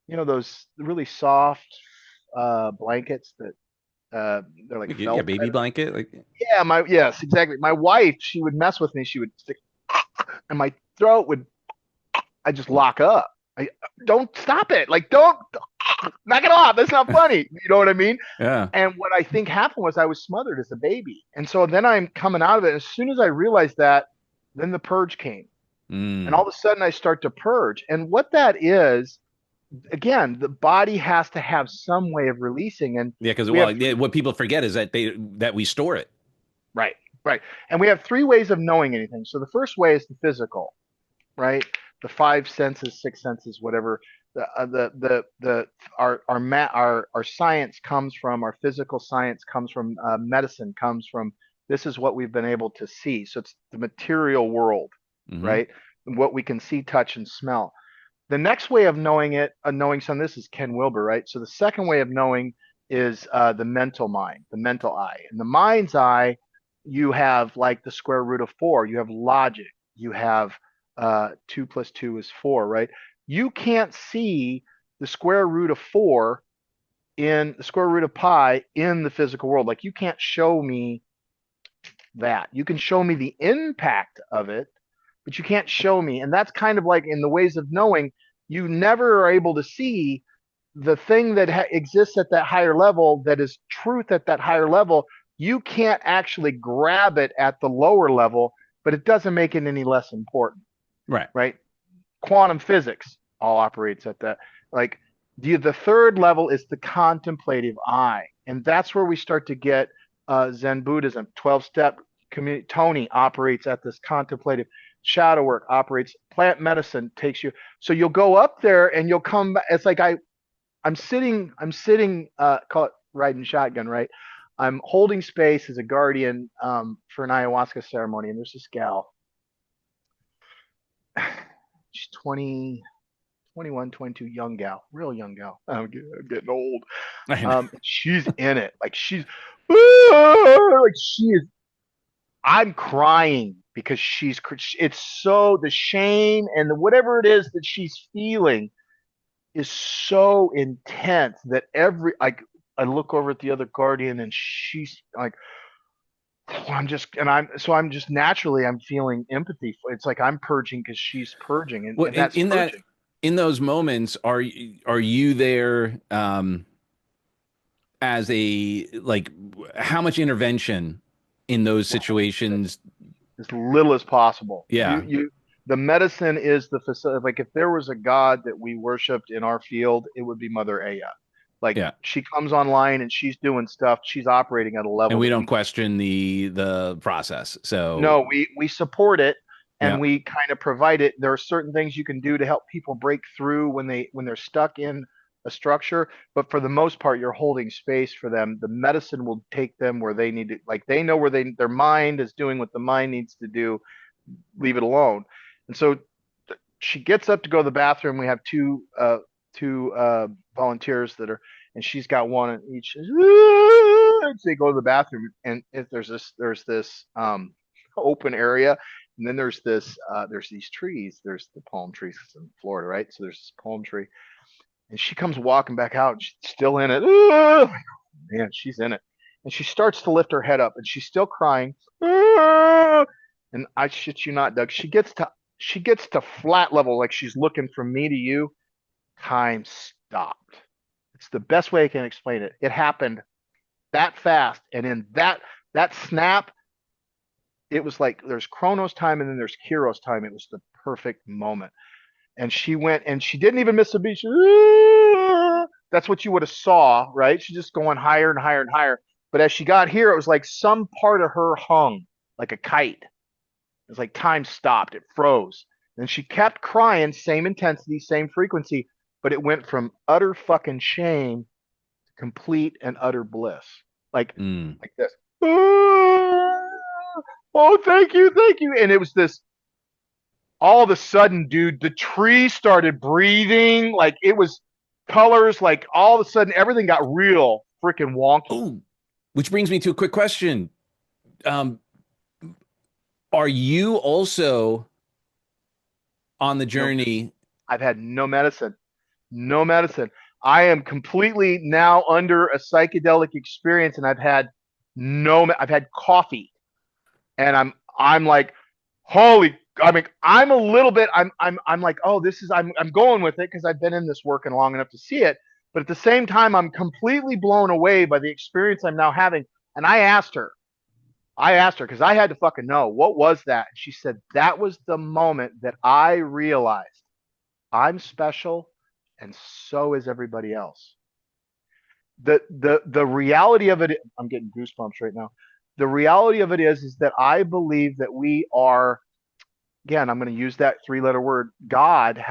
those really soft blankets that they're like Yeah, felt baby kind of. blanket. Like, Yeah, yes, exactly. My wife, she would mess with me. She would stick, and my throat would. I just lock up. I don't stop it. Like don't knock it off. That's not funny. You know what I mean? yeah. And what I think happened was I was smothered as a baby, and so then I'm coming out of it. As soon as I realized that, then the purge came, and all Mm. of a sudden I start to purge. And what that is, again, the body has to have some way of releasing, and Yeah, because we have yeah, what people forget is that we store it. right, right. And we have three ways of knowing anything. So the first way is the physical, right? The five senses, six senses, whatever. Our science comes from our physical science comes from medicine comes from this is what we've been able to see. So it's the material world, Hmm. right? What we can see, touch, and smell. The next way of knowing it, knowing some, this is Ken Wilber, right? So the second way of knowing is the mental mind, the mental eye. In the mind's eye, you have like the square root of 4. You have logic. You have 2 plus 2 is 4, right? You can't see the square root of 4 in the square root of pi in the physical world. Like you can't show me that. You can show me the impact of it, but you can't show me. And that's kind of like in the ways of knowing, you never are able to see the thing that exists at that higher level that is truth at that higher level. You can't actually grab it at the lower level, but it doesn't make it any less important, Right. right? Quantum physics all operates at that. Like the third level is the contemplative eye. And that's where we start to get Zen Buddhism, 12-step community. Tony operates at this contemplative. Shadow work operates. Plant medicine takes you. So you'll go up there and you'll come back. It's like I'm sitting, call it riding shotgun, right? I'm holding space as a guardian for an ayahuasca ceremony, and there's this gal. She's 20, 21, 22, young gal, real young gal. I'm getting old. I know. She's in it. Like like she is. I'm crying because it's so, the shame and the whatever it is that she's feeling is so intense that I look over at the other guardian and she's like, I'm just naturally I'm feeling empathy. It's like I'm purging because she's purging, Well, and that's purging. in those moments, are you there as a like how much intervention in those situations? As little as possible. Yeah. The medicine is the facility. Like if there was a god that we worshipped in our field, it would be Mother Aya. Like Yeah. she comes online and she's doing stuff. She's operating at a And level we that don't we question the process. So no, we support it yeah. and we kind of provide it. There are certain things you can do to help people break through when they're stuck in a structure, but for the most part, you're holding space for them. The medicine will take them where they need to, like they know where their mind is doing what the mind needs to do. Leave it alone. And so she gets up to go to the bathroom. We have two volunteers that are, and she's got one in each. So they go to the bathroom, and if there's this open area, and then there's these trees. There's the palm trees in Florida, right? So there's this palm tree, and she comes walking back out, and she's still in it. Man, she's in it, and she starts to lift her head up, and she's still crying. And I shit you not, Doug. She gets to flat level, like she's looking from me to you. Time stopped. It's the best way I can explain it. It happened that fast, and in that snap, it was like there's Chronos time and then there's Kairos time. It was the perfect moment. And she went and she didn't even miss a beat. That's what you would have saw, right? She's just going higher and higher and higher. But as she got here, it was like some part of her hung like a kite. It was like time stopped. It froze. And she kept crying, same intensity, same frequency, but it went from utter fucking shame to complete and utter bliss. Like Mm. like this. Oh, thank you, thank you. And it was this all of a sudden, dude, the tree started breathing. Like it was colors, like all of a sudden everything got real freaking wonky. Oh, which brings me to a quick question. Um, are you also on the No, journey? I've had no medicine. No medicine. I am completely now under a psychedelic experience and I've had coffee and I'm like, holy, I mean, I'm a little bit, I'm like, oh, I'm going with it because I've been in this working long enough to see it. But at the same time, I'm completely blown away by the experience I'm now having. And I asked her because I had to fucking know what was that. And she said, that was the moment that I realized I'm special and so is everybody else. The reality of it, I'm getting goosebumps right now. The reality of it is that I believe that we are, again, I'm going to use that 3-letter word, God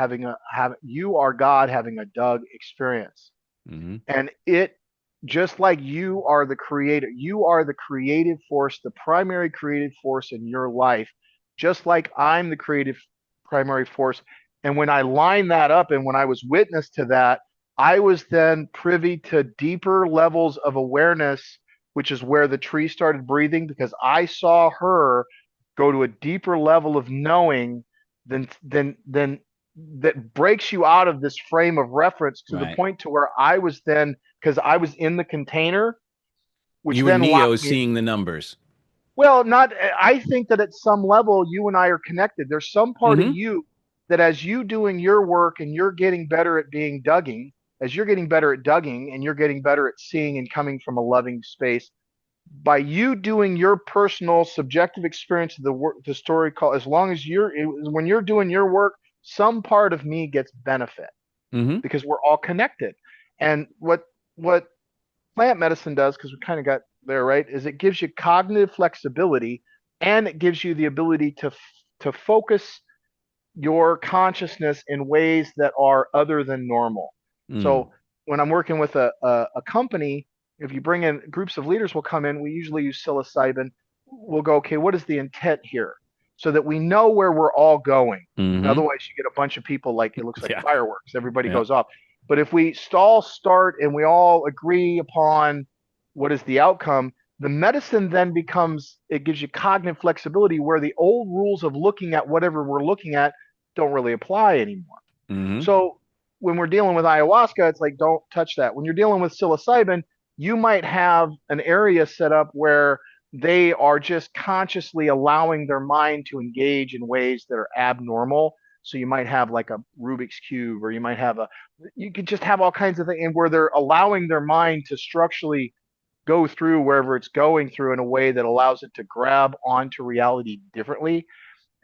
you are God having a Doug experience. Mhm. And it, just like you are the creator, you are the creative force, the primary creative force in your life, just like I'm the creative primary force. And when I line that up and when I was witness to that, I was then privy to deeper levels of awareness, which is where the tree started breathing, because I saw her go to a deeper level of knowing than that breaks you out of this frame of reference to the Right. point to where I was then, because I was in the container, which You were then Neo locked me. seeing the numbers. Well, not, I think that at some level, you and I are connected. There's some part of Mm-hmm. you that as you doing your work and you're getting better at being Dugging, as you're getting better at Dugging and you're getting better at seeing and coming from a loving space, by you doing your personal subjective experience of the work, the story call, as long as when you're doing your work, some part of me gets benefit Mm-hmm. because we're all connected. And what plant medicine does, because we kind of got there, right, is it gives you cognitive flexibility and it gives you the ability to focus your consciousness in ways that are other than normal. Mm. So when I'm working with a company, if you bring in groups of leaders will come in, we usually use psilocybin. We'll go, okay, what is the intent here? So that we know where we're all going. Mm-hmm. Otherwise, you get a bunch of people like it looks like Yeah. fireworks. Everybody Yeah. goes off. But if we all start and we all agree upon what is the outcome, the medicine then becomes, it gives you cognitive flexibility where the old rules of looking at whatever we're looking at don't really apply anymore. Mm-hmm. So when we're dealing with ayahuasca, it's like, don't touch that. When you're dealing with psilocybin, you might have an area set up where they are just consciously allowing their mind to engage in ways that are abnormal. So you might have like a Rubik's Cube, or you could just have all kinds of things, and where they're allowing their mind to structurally go through wherever it's going through in a way that allows it to grab onto reality differently,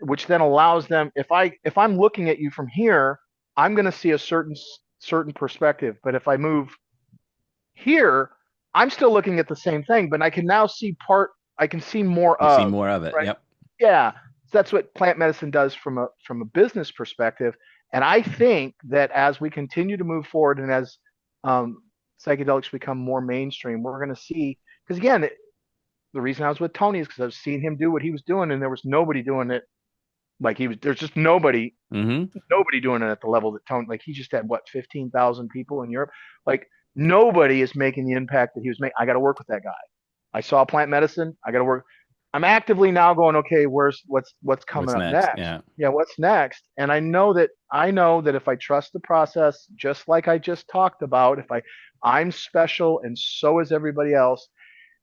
which then allows them, if I'm looking at you from here, I'm going to see a certain perspective, but if I move here, I'm still looking at the same thing, but I can now see I can see more You see of, more of it. right? Yep. Yeah. So that's what plant medicine does from a business perspective. And I think that as we continue to move forward and as um, psychedelics become more mainstream, we're going to see, because again, the reason I was with Tony is because I've seen him do what he was doing, and there was nobody doing it like he was. There's just Mm-hmm. nobody doing it at the level that Tony, like he just had what, 15,000 people in Europe. Like nobody is making the impact that he was making. I got to work with that guy. I saw plant medicine. I got to work. I'm actively now going, okay, what's coming What's up next? next? Yeah. Yeah, what's next? And I know that if I trust the process, just like I just talked about, if I'm special and so is everybody else,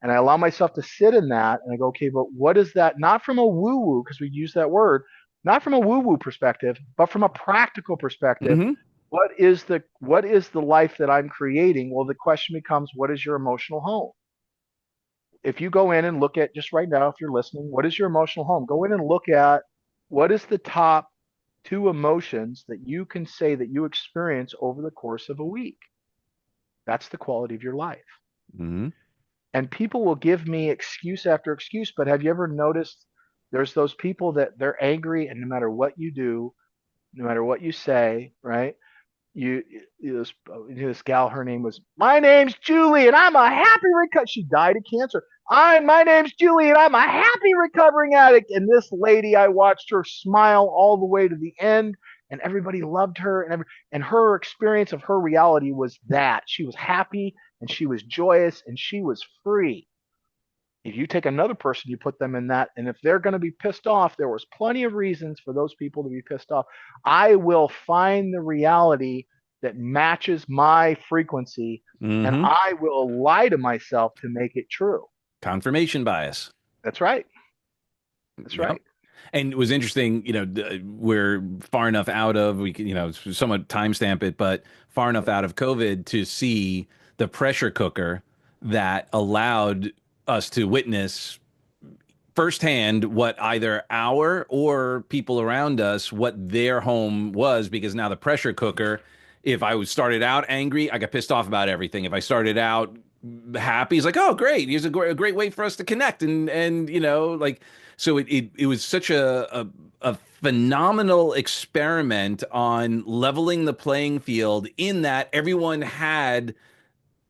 and I allow myself to sit in that and I go, okay, but what is that? Not from a woo woo, because we use that word, not from a woo woo perspective, but from a practical perspective. Mm-hmm. What is the life that I'm creating? Well, the question becomes, what is your emotional home? If you go in and look at, just right now, if you're listening, what is your emotional home? Go in and look at what is the top two emotions that you can say that you experience over the course of a week. That's the quality of your life. Mm-hmm. And people will give me excuse after excuse, but have you ever noticed there's those people that they're angry, and no matter what you do, no matter what you say, right? you, this gal, her name was, my name's Julie and I'm a happy she died of cancer. My name's Julie and I'm a happy recovering addict. And this lady, I watched her smile all the way to the end, and everybody loved her, and her experience of her reality was that she was happy and she was joyous and she was free. If you take another person, you put them in that, and if they're going to be pissed off, there was plenty of reasons for those people to be pissed off. I will find the reality that matches my frequency, and Mm-hmm. I will lie to myself to make it true. Confirmation bias. That's right. That's Yep. right. And it was interesting, we're far enough out of, we can, somewhat timestamp it, but far enough out of COVID to see the pressure cooker that allowed us to witness firsthand what either our or people around us, what their home was, because now the pressure cooker, if I was started out angry, I got pissed off about everything. If I started out happy, it's like, oh, great, here's a great way for us to connect, and like, so it was such a phenomenal experiment on leveling the playing field, in that everyone had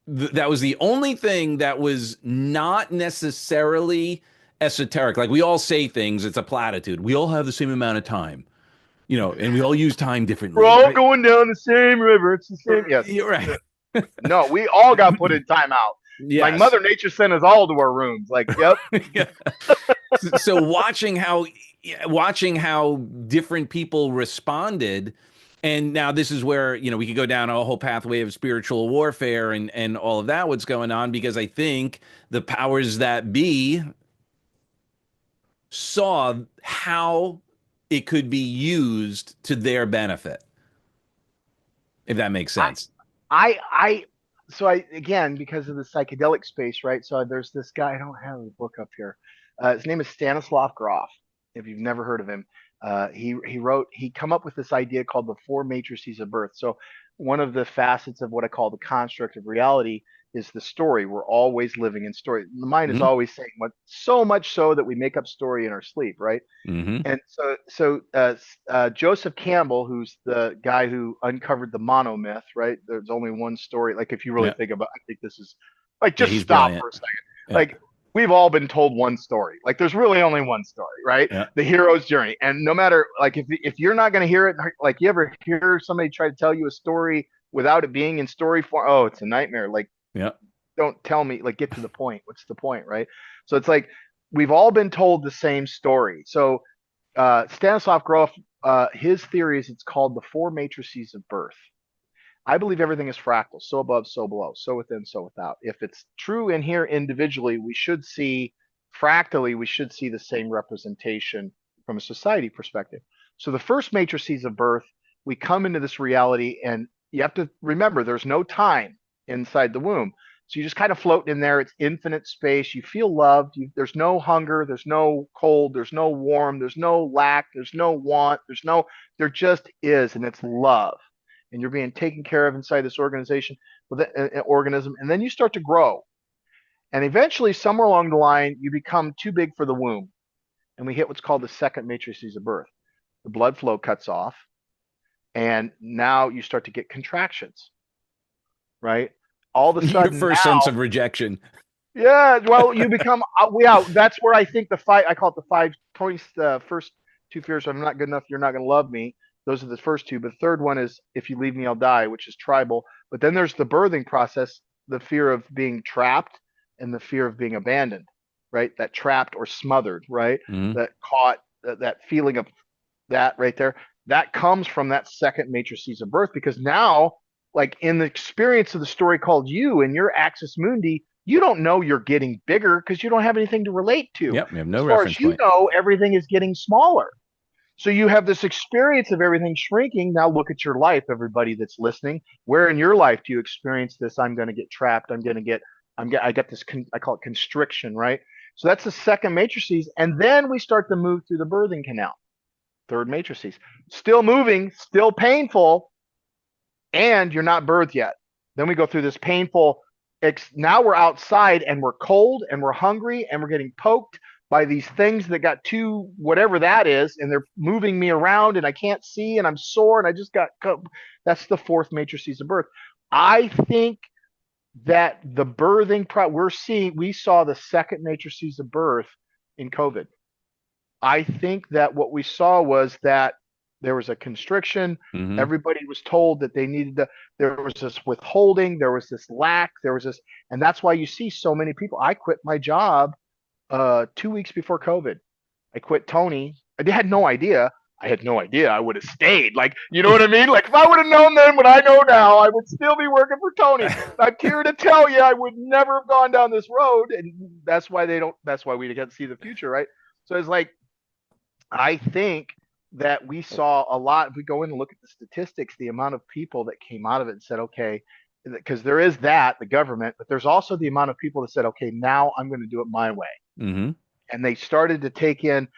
that was the only thing that was not necessarily esoteric. Like, we all say things, it's a platitude. We all have the same amount of time. and we all use time We're differently, all right? going down the same river. It's the same. Yes. You're right. No, we all got put in timeout. Like Yes. Mother Nature sent us all to our rooms. Like, yep. Yeah. So watching how different people responded, and now this is where we could go down a whole pathway of spiritual warfare and all of that, what's going on, because I think the powers that be saw how it could be used to their benefit, if that makes I, sense. I, so I, again, because of the psychedelic space, right? So there's this guy, I don't have the book up here. His name is Stanislav Grof. If you've never heard of him, he come up with this idea called the four matrices of birth. So one of the facets of what I call the construct of reality is the story. We're always living in story. The mind is Hmm. always saying what, so much so that we make up story in our sleep, right? Hmm. And Joseph Campbell, who's the guy who uncovered the monomyth, right? There's only one story. Like, if you really Yeah. think about, I think this is like, Yeah, just he's stop brilliant. for a second. Yeah. Like, we've all been told one story. Like, there's really only one story, right? Yeah. The hero's journey. And no matter, like, if you're not going to hear it, like, you ever hear somebody try to tell you a story without it being in story form? Oh, it's a nightmare. Like, Yeah. don't tell me, like, get to the point. What's the point, right? So it's like we've all been told the same story. So Stanislav Grof, his theory is it's called the four matrices of birth. I believe everything is fractal, so above, so below, so within, so without. If it's true in here individually, we should see fractally, we should see the same representation from a society perspective. So the first matrices of birth, we come into this reality, and you have to remember there's no time inside the womb. So you just kind of float in there. It's infinite space. You feel loved. There's no hunger. There's no cold. There's no warm. There's no lack. There's no want. There just is. And it's love. And you're being taken care of inside this organization with an organism. And then you start to grow. And eventually, somewhere along the line, you become too big for the womb. And we hit what's called the second matrices of birth. The blood flow cuts off. And now you start to get contractions, right? All of a Your sudden first sense now, of rejection. yeah, well, you become, yeah, that's where I think I call it the 5 points, the first two fears: I'm not good enough, you're not going to love me. Those are the first two. But the third one is, if you leave me, I'll die, which is tribal. But then there's the birthing process, the fear of being trapped and the fear of being abandoned, right? That trapped or smothered, right? Hmm. That caught, that feeling of that right there. That comes from that second matrices of birth, because now, like, in the experience of the story called you and your axis mundi, you don't know you're getting bigger because you don't have anything to relate to. Yep, we have As no far as reference you point. know, everything is getting smaller. So you have this experience of everything shrinking. Now look at your life, everybody that's listening. Where in your life do you experience this? I'm going to get trapped. I got this, I call it constriction, right? So that's the second matrices. And then we start to move through the birthing canal. Third matrices. Still moving, still painful, and you're not birthed yet. Then we go through this painful, now we're outside and we're cold and we're hungry and we're getting poked by these things that got too, whatever that is, and they're moving me around and I can't see and I'm sore and I just got, that's the fourth matrices of birth. I think that the birthing we saw the second matrices of birth in COVID. I think that what we saw was that there was a constriction. Hmm. Everybody was told that they needed to, there was this withholding, there was this lack, there was this, and that's why you see so many people. I quit my job 2 weeks before COVID. I quit Tony. I had no idea. I had no idea I would have stayed. Like, you know what I mean? Like, if I would have known then what I know now, I would still be working for Tony. I'm here to tell you, I would never have gone down this road. And that's why we can't see the future, right? So it's like, I think that we saw a lot. If we go in and look at the statistics, the amount of people that came out of it and said, okay, because there is that, the government, but there's also the amount of people that said, okay, now I'm going to do it my way. Hmm. And they started to take in,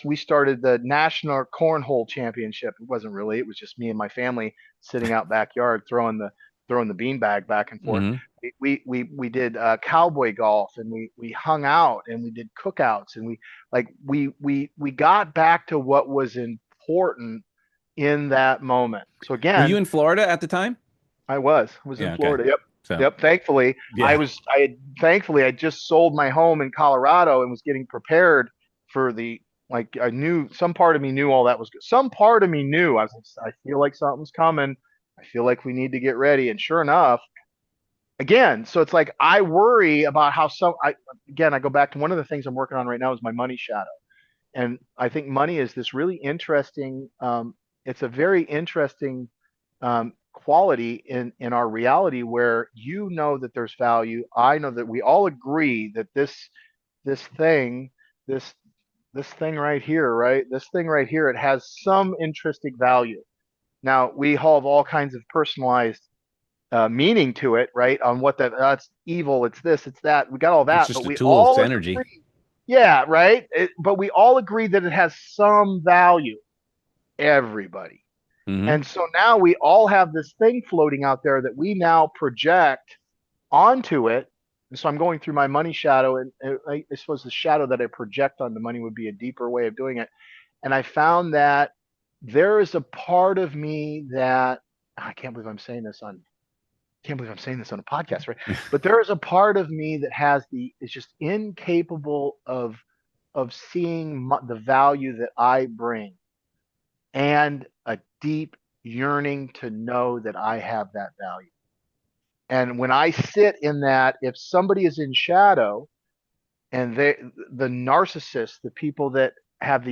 we started the National Cornhole Championship. It wasn't really, it was just me and my family sitting out backyard throwing the beanbag back and forth. Hmm. We did cowboy golf, and we hung out and we did cookouts, and we got back to what was important in that moment. So Were you again, in Florida at the time? I was in Yeah. Okay. Florida. Yep. So, Yep. Thankfully, yeah. thankfully I just sold my home in Colorado and was getting prepared for the Like I knew, some part of me knew all that was good. Some part of me knew, I feel like something's coming. I feel like we need to get ready. And sure enough, again, so it's like I worry about how again, I go back to one of the things I'm working on right now is my money shadow. And I think money is this really interesting, it's a very interesting quality in our reality where you know that there's value. I know that we all agree that this thing, this this thing right here, right? This thing right here, it has some intrinsic value. Now we have all kinds of personalized meaning to it, right? On what that's evil, it's this, it's that. We got all It's that, but just a we tool. It's all energy. agree, yeah, right. But we all agree that it has some value. Everybody. Hmm. And so now we all have this thing floating out there that we now project onto it. And so I'm going through my money shadow, and I suppose the shadow that I project onto money would be a deeper way of doing it. And I found that there is a part of me that I can't believe I'm saying this on can't believe I'm saying this on a podcast, right? But there is a part of me that is just incapable of seeing the value that I bring, and a deep yearning to know that I have that value. And when I sit in that, if somebody is in shadow and the narcissist, the people that have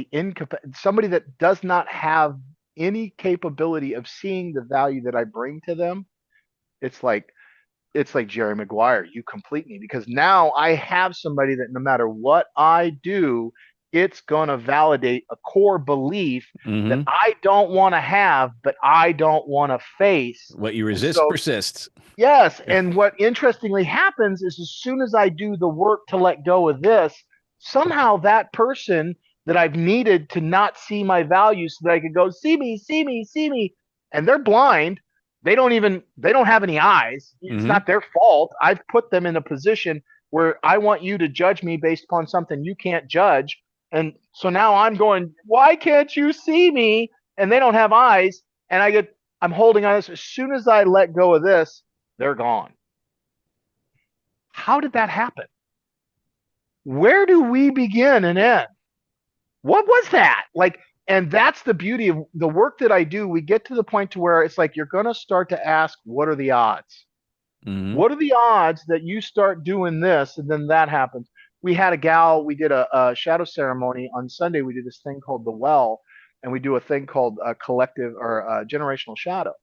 somebody that does not have any capability of seeing the value that I bring to them, it's like Jerry Maguire. You complete me, because now I have somebody that no matter what I do, it's going to validate a core belief that Hmm. I don't want to have, but I don't want to face. What you And resist so, persists. yes. And what interestingly happens is as soon as I do the work to let go of this, somehow that person that I've needed to not see my value so that I could go, see me, see me, see me, and they're blind. They don't have any eyes. It's Hmm. not their fault. I've put them in a position where I want you to judge me based upon something you can't judge. And so now I'm going, why can't you see me? And they don't have eyes. And I'm holding on this. As soon as I let go of this, they're gone. How did that happen? Where do we begin and end? What was that? Like, and that's the beauty of the work that I do. We get to the point to where it's like you're going to start to ask, what are the odds? Hmm. What are the odds that you start doing this and then that happens? We had a gal, we did a shadow ceremony on Sunday. We did this thing called the well, and we do a thing called a collective or a generational shadow.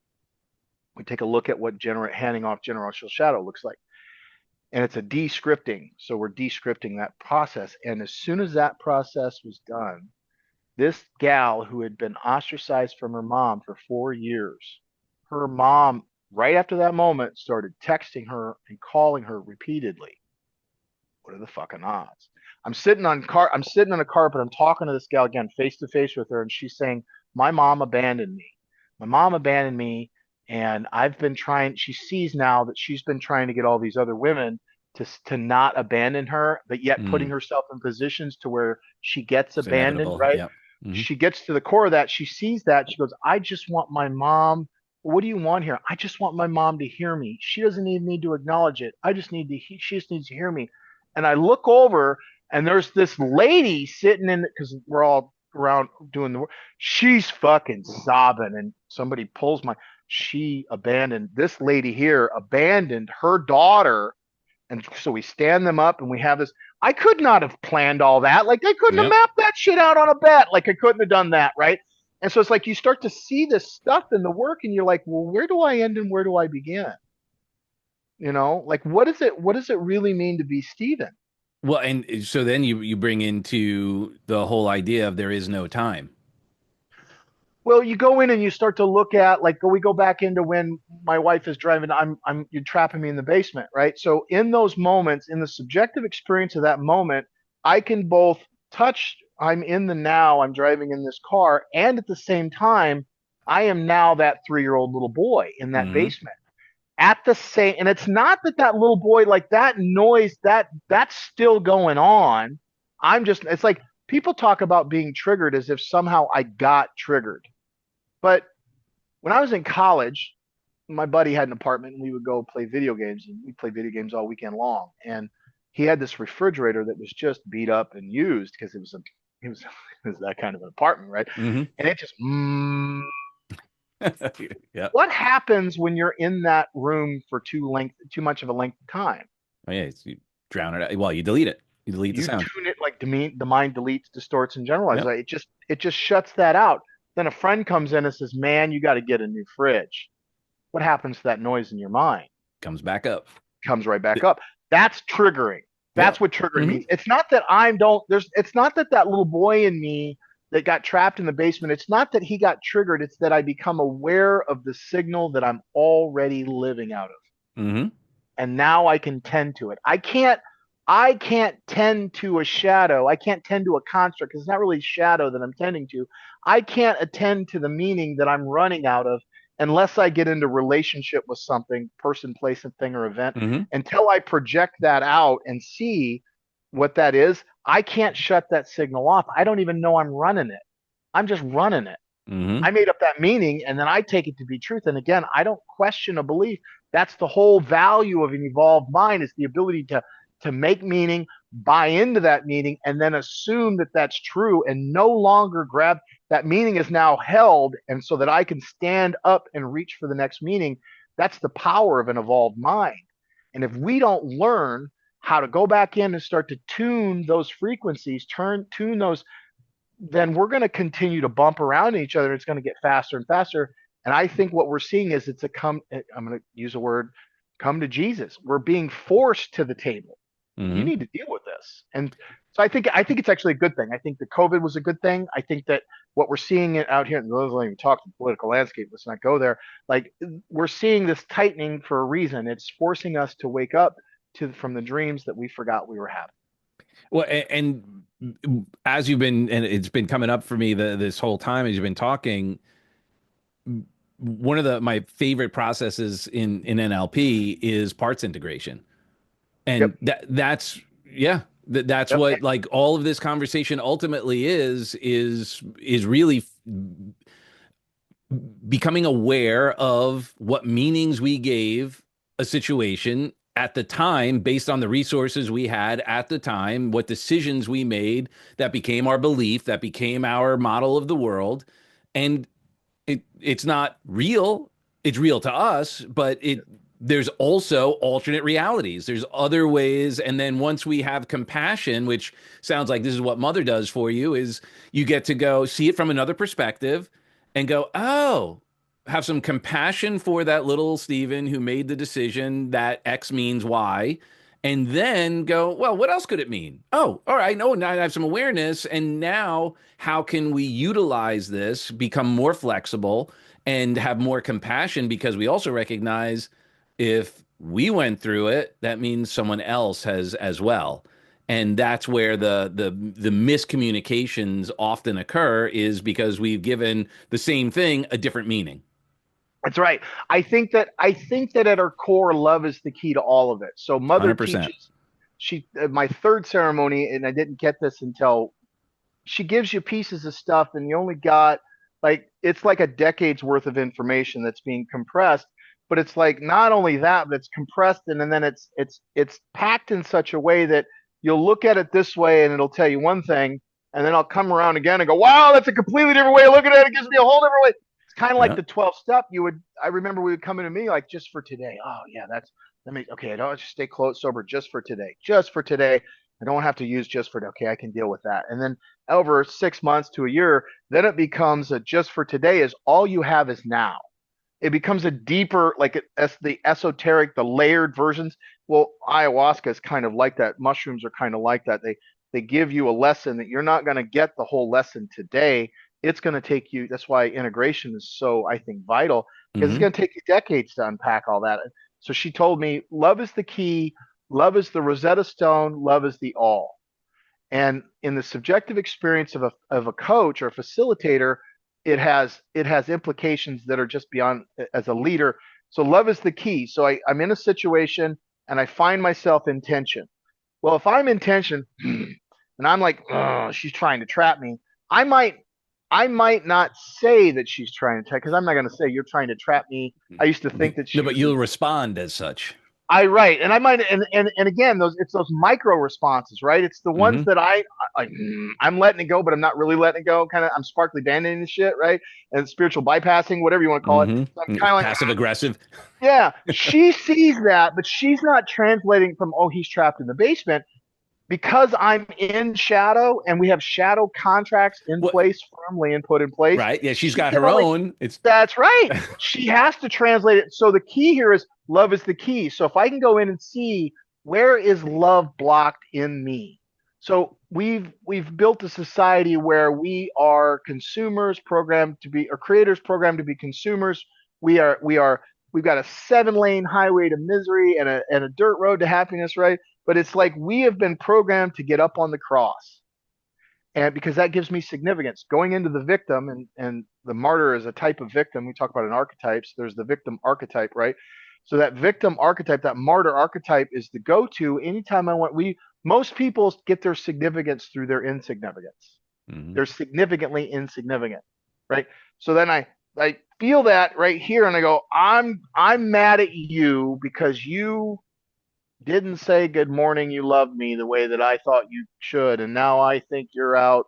We take a look at what handing off generational shadow looks like. And it's a descripting. So we're descripting that process. And as soon as that process was done, this gal who had been ostracized from her mom for 4 years, her mom, right after that moment, started texting her and calling her repeatedly. What are the fucking odds? I'm sitting in a carpet, I'm talking to this gal again, face to face with her, and she's saying, my mom abandoned me. My mom abandoned me, and I've been trying, she sees now that she's been trying to get all these other women to not abandon her, but yet putting Mm. herself in positions to where she gets It's abandoned, inevitable. right? Yep. Hmm. She gets to the core of that. She sees that. She goes, I just want my mom. What do you want here? I just want my mom to hear me. She doesn't even need to acknowledge it. She just needs to hear me. And I look over, and there's this lady sitting in, because we're all around doing the work. She's fucking sobbing, and somebody pulls she abandoned, this lady here abandoned her daughter. And so we stand them up and we have this. I could not have planned all that. Like I couldn't have Yep. mapped that shit out on a bet. Like I couldn't have done that, right? And so it's like you start to see this stuff in the work and you're like, well, where do I end and where do I begin? Like what does it really mean to be Steven? Well, and so then you bring into the whole idea of there is no time. Well, you go in and you start to look at like we go back into when my wife is driving. You're trapping me in the basement, right? So in those moments, in the subjective experience of that moment, I can both touch. I'm in the now. I'm driving in this car, and at the same time, I am now that 3-year-old little boy in that Hmm. basement. At the same, and it's not that that little boy like that noise that's still going on. I'm just. It's like people talk about being triggered as if somehow I got triggered. But when I was in college, my buddy had an apartment and we would go play video games, and we played video games all weekend long. And he had this refrigerator that was just beat up and used because it was it was it was that kind of an apartment, right? Mm-hmm. And it just Yep. what happens when you're in that room for too much of a length of time? Oh, yeah. You drown it out. Well, you delete it. You delete the You sound. tune it like the mind deletes, distorts, and generalizes. Yep. Like, it just shuts that out. Then a friend comes in and says, "Man, you got to get a new fridge." What happens to that noise in your mind? Comes back up. Comes right back up. That's triggering. That's Yep. what triggering Mm-hmm. means. It's not that I don't. It's not that that little boy in me that got trapped in the basement. It's not that he got triggered. It's that I become aware of the signal that I'm already living out of, Mm-hmm. and now I can tend to it. I can't tend to a shadow. I can't tend to a construct because it's not really shadow that I'm tending to. I can't attend to the meaning that I'm running out of unless I get into relationship with something, person, place, and thing or event. Mm-hmm. Until I project that out and see what that is, I can't shut that signal off. I don't even know I'm running it. I'm just running it. Mm-hmm. I made up that meaning and then I take it to be truth. And again, I don't question a belief. That's the whole value of an evolved mind, is the ability to make meaning, buy into that meaning, and then assume that that's true and no longer grab that meaning is now held. And so that I can stand up and reach for the next meaning. That's the power of an evolved mind. And if we don't learn how to go back in and start to tune those frequencies, tune those, then we're going to continue to bump around each other. It's going to get faster and faster. And I think what we're seeing is I'm going to use a word, come to Jesus. We're being forced to the table. You Mm-hmm. need to deal with this. And so I think it's actually a good thing. I think the COVID was a good thing. I think that what we're seeing out here, and those don't even talk the political landscape, let's not go there. Like, we're seeing this tightening for a reason. It's forcing us to wake up from the dreams that we forgot we were having. Well, and as you've been, and it's been coming up for me this whole time as you've been talking, one of my favorite processes in NLP is parts integration. Yep. And that's yeah, that's Yep. what like all of this conversation ultimately is really becoming aware of what meanings we gave a situation at the time based on the resources we had at the time, what decisions we made that became our belief, that became our model of the world. And it's not real. It's real to us, but there's also alternate realities. There's other ways. And then once we have compassion, which sounds like this is what Mother does for you, is you get to go see it from another perspective and go, oh, have some compassion for that little Steven who made the decision that X means Y. And then go, well, what else could it mean? Oh, all right. No, now I have some awareness. And now how can we utilize this, become more flexible and have more compassion? Because we also recognize if we went through it, that means someone else has as well. And that's where the miscommunications often occur, is because we've given the same thing a different meaning. That's right. I think that at her core, love is the key to all of it. So Mother 100%. teaches. She my third ceremony, and I didn't get this until she gives you pieces of stuff, and you only got, like, it's like a decade's worth of information that's being compressed. But it's like not only that, but it's compressed, and then it's packed in such a way that you'll look at it this way, and it'll tell you one thing, and then I'll come around again and go, "Wow, that's a completely different way of looking at it. It gives me a whole different way." It's kind of like Yeah. the 12 step. I remember we would come into me like, just for today. Oh yeah, let me, okay. I don't just stay close sober just for today. Just for today. I don't have to use just for, okay, I can deal with that. And then over 6 months to a year, then it becomes a just for today is all you have is now. It becomes a deeper, like, as the esoteric, the layered versions. Well, ayahuasca is kind of like that. Mushrooms are kind of like that. They give you a lesson that you're not going to get the whole lesson today. It's going to take you. That's why integration is so, I think, vital, because it's Hmm. going to take you decades to unpack all that. So she told me, love is the key. Love is the Rosetta Stone. Love is the all. And in the subjective experience of a coach or a facilitator, it has implications that are just beyond, as a leader. So love is the key. So I'm in a situation and I find myself in tension. Well, if I'm in tension and I'm like, oh, she's trying to trap me, I might I might not say that she's trying to trap, because I'm not going to say you're trying to trap me. I used to think that No, she but was. you'll respond as such. right, and I might, and again, it's those micro responses, right? It's the ones Hmm. that I'm letting it go, but I'm not really letting it go. Kind of, I'm sparkly banding this shit, right? And spiritual bypassing, whatever you want to call it. Hmm. So I'm kind of like, Passive aggressive. yeah, she sees that, but she's not translating from, oh, he's trapped in the basement because I'm in shadow and we have shadow contracts in What? place, firmly and put in place. Right. Yeah. She's She got can her only own. It's That's right. She has to translate it. So the key here is love is the key. So if I can go in and see where is love blocked in me. So we've built a society where we are consumers programmed to be, or creators programmed to be consumers. We've got a 7-lane highway to misery and a dirt road to happiness, right? But it's like we have been programmed to get up on the cross, and because that gives me significance going into the victim, and the martyr is a type of victim. We talk about an archetype. So there's the victim archetype, right? So that victim archetype, that martyr archetype, is the go-to anytime I want. We Most people get their significance through their insignificance. Mhm. They're significantly insignificant, right? So then I feel that right here, and I go, I'm mad at you because you didn't say good morning, you love me the way that I thought you should, and now I think you're out,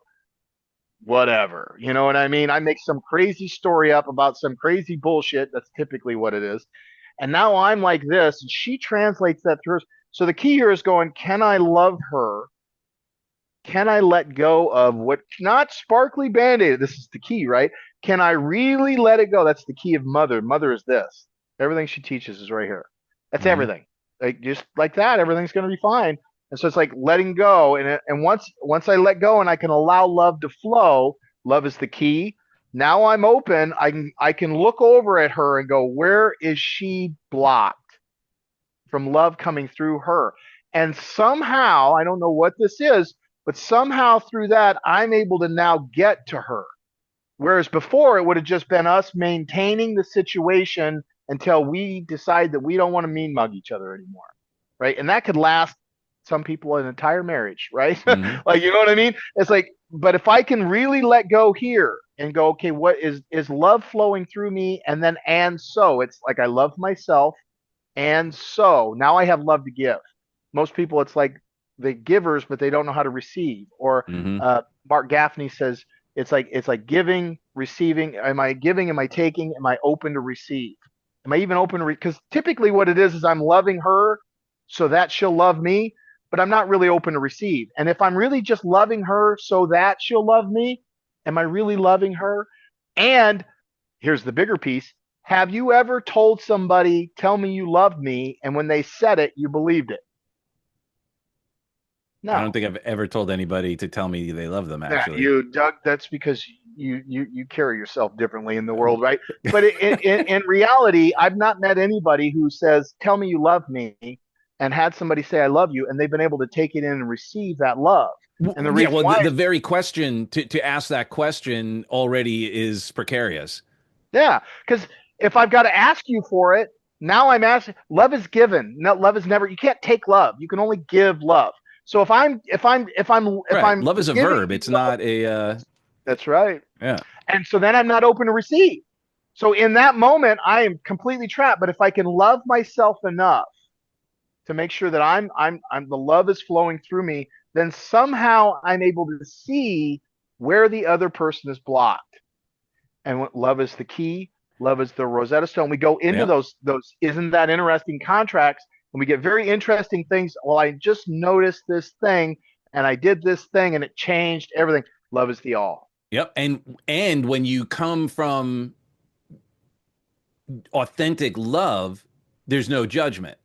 whatever. You know what I mean? I make some crazy story up about some crazy bullshit. That's typically what it is. And now I'm like this, and she translates that through. So the key here is going, can I love her? Can I let go of what, not sparkly band-aid? This is the key, right? Can I really let it go? That's the key of mother. Mother is this. Everything she teaches is right here. That's Mhm. everything. Like just like that, everything's going to be fine. And so it's like letting go. And once I let go and I can allow love to flow, love is the key. Now I'm open. I can look over at her and go, where is she blocked from love coming through her? And somehow, I don't know what this is, but somehow through that, I'm able to now get to her. Whereas before, it would have just been us maintaining the situation until we decide that we don't want to mean mug each other anymore, right? And that could last some people an entire marriage, right? Mhm. Like, you know what I mean? It's like, but if I can really let go here and go, okay, what is love flowing through me? And so it's like I love myself, and so now I have love to give. Most people, it's like the givers, but they don't know how to receive. Or Mhm. Mark Gaffney says it's like giving, receiving. Am I giving? Am I taking? Am I open to receive? Am I even open to? Because typically, what it is I'm loving her so that she'll love me, but I'm not really open to receive. And if I'm really just loving her so that she'll love me, am I really loving her? And here's the bigger piece. Have you ever told somebody, tell me you love me, and when they said it, you believed it? I don't No. think I've ever told anybody to tell me they love them, Yeah, actually. you, Doug, that's because you carry yourself differently in the world, right? But in reality, I've not met anybody who says, tell me you love me, and had somebody say, I love you, and they've been able to take it in and receive that love. And the Yeah, reason well, why, the very question to ask that question already is precarious. yeah, because if I've got to ask you for it, now I'm asking. Love is given. No, love is never. You can't take love. You can only give love. So if Right. I'm Love is a giving verb. you It's love, not a that's right. yeah. And so then I'm not open to receive. So in that moment, I am completely trapped. But if I can love myself enough to make sure that I'm the love is flowing through me, then somehow I'm able to see where the other person is blocked. And what love is the key. Love is the Rosetta Stone. We go into Yep. those isn't that interesting contracts, and we get very interesting things. Well, I just noticed this thing, and I did this thing, and it changed everything. Love is the all. Yep. And when you come from authentic love, there's no judgment.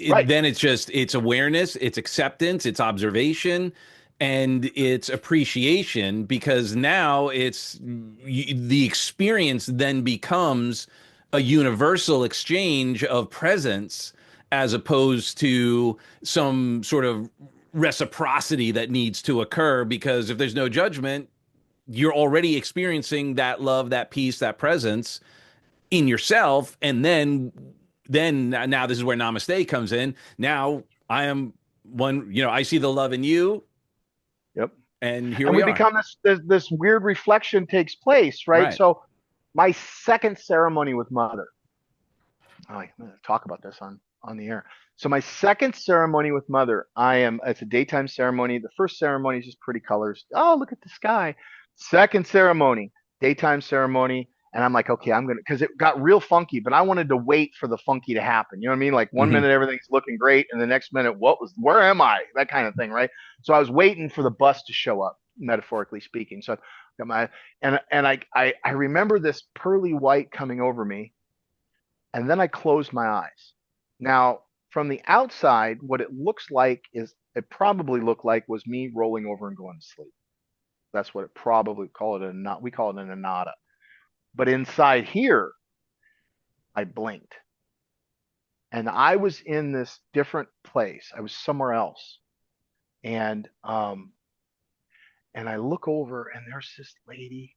Right. Then it's awareness, it's acceptance, it's observation, and it's appreciation because now the experience then becomes a universal exchange of presence as opposed to some sort of reciprocity that needs to occur because if there's no judgment, you're already experiencing that love, that peace, that presence in yourself, and then now this is where namaste comes in. Now I am one, I see the love in you, Yep. and here And we we are. become this weird reflection takes place, right? Right. So my second ceremony with mother. I talk about this on on the air. So my second ceremony with mother, it's a daytime ceremony. The first ceremony is just pretty colors. Oh, look at the sky. Second ceremony, daytime ceremony. And I'm like, okay, because it got real funky, but I wanted to wait for the funky to happen. You know what I mean? Like one Hmm. minute everything's looking great, and the next minute, where am I? That kind of thing, right? So I was waiting for the bus to show up, metaphorically speaking. So got my and I remember this pearly white coming over me, and then I closed my eyes. Now, from the outside, what it probably looked like was me rolling over and going to sleep. That's what it probably call it we call it an anada. But inside here, I blinked and I was in this different place. I was somewhere else. And and I look over and there's this lady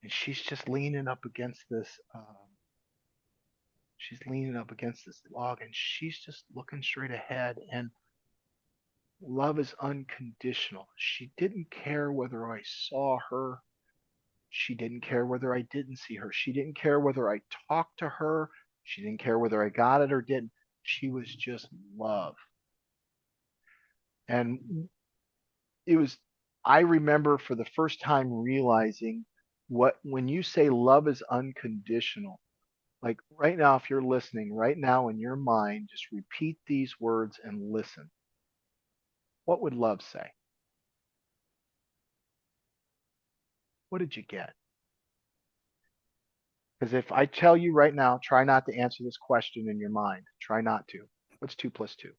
and she's leaning up against this log and she's just looking straight ahead and love is unconditional. She didn't care whether I saw her. She didn't care whether I didn't see her. She didn't care whether I talked to her. She didn't care whether I got it or didn't. She was just love. And it was, I remember for the first time realizing when you say love is unconditional, like right now, if you're listening right now in your mind, just repeat these words and listen. What would love say? What did you get? Because if I tell you right now, try not to answer this question in your mind. Try not to. What's 2 plus 2?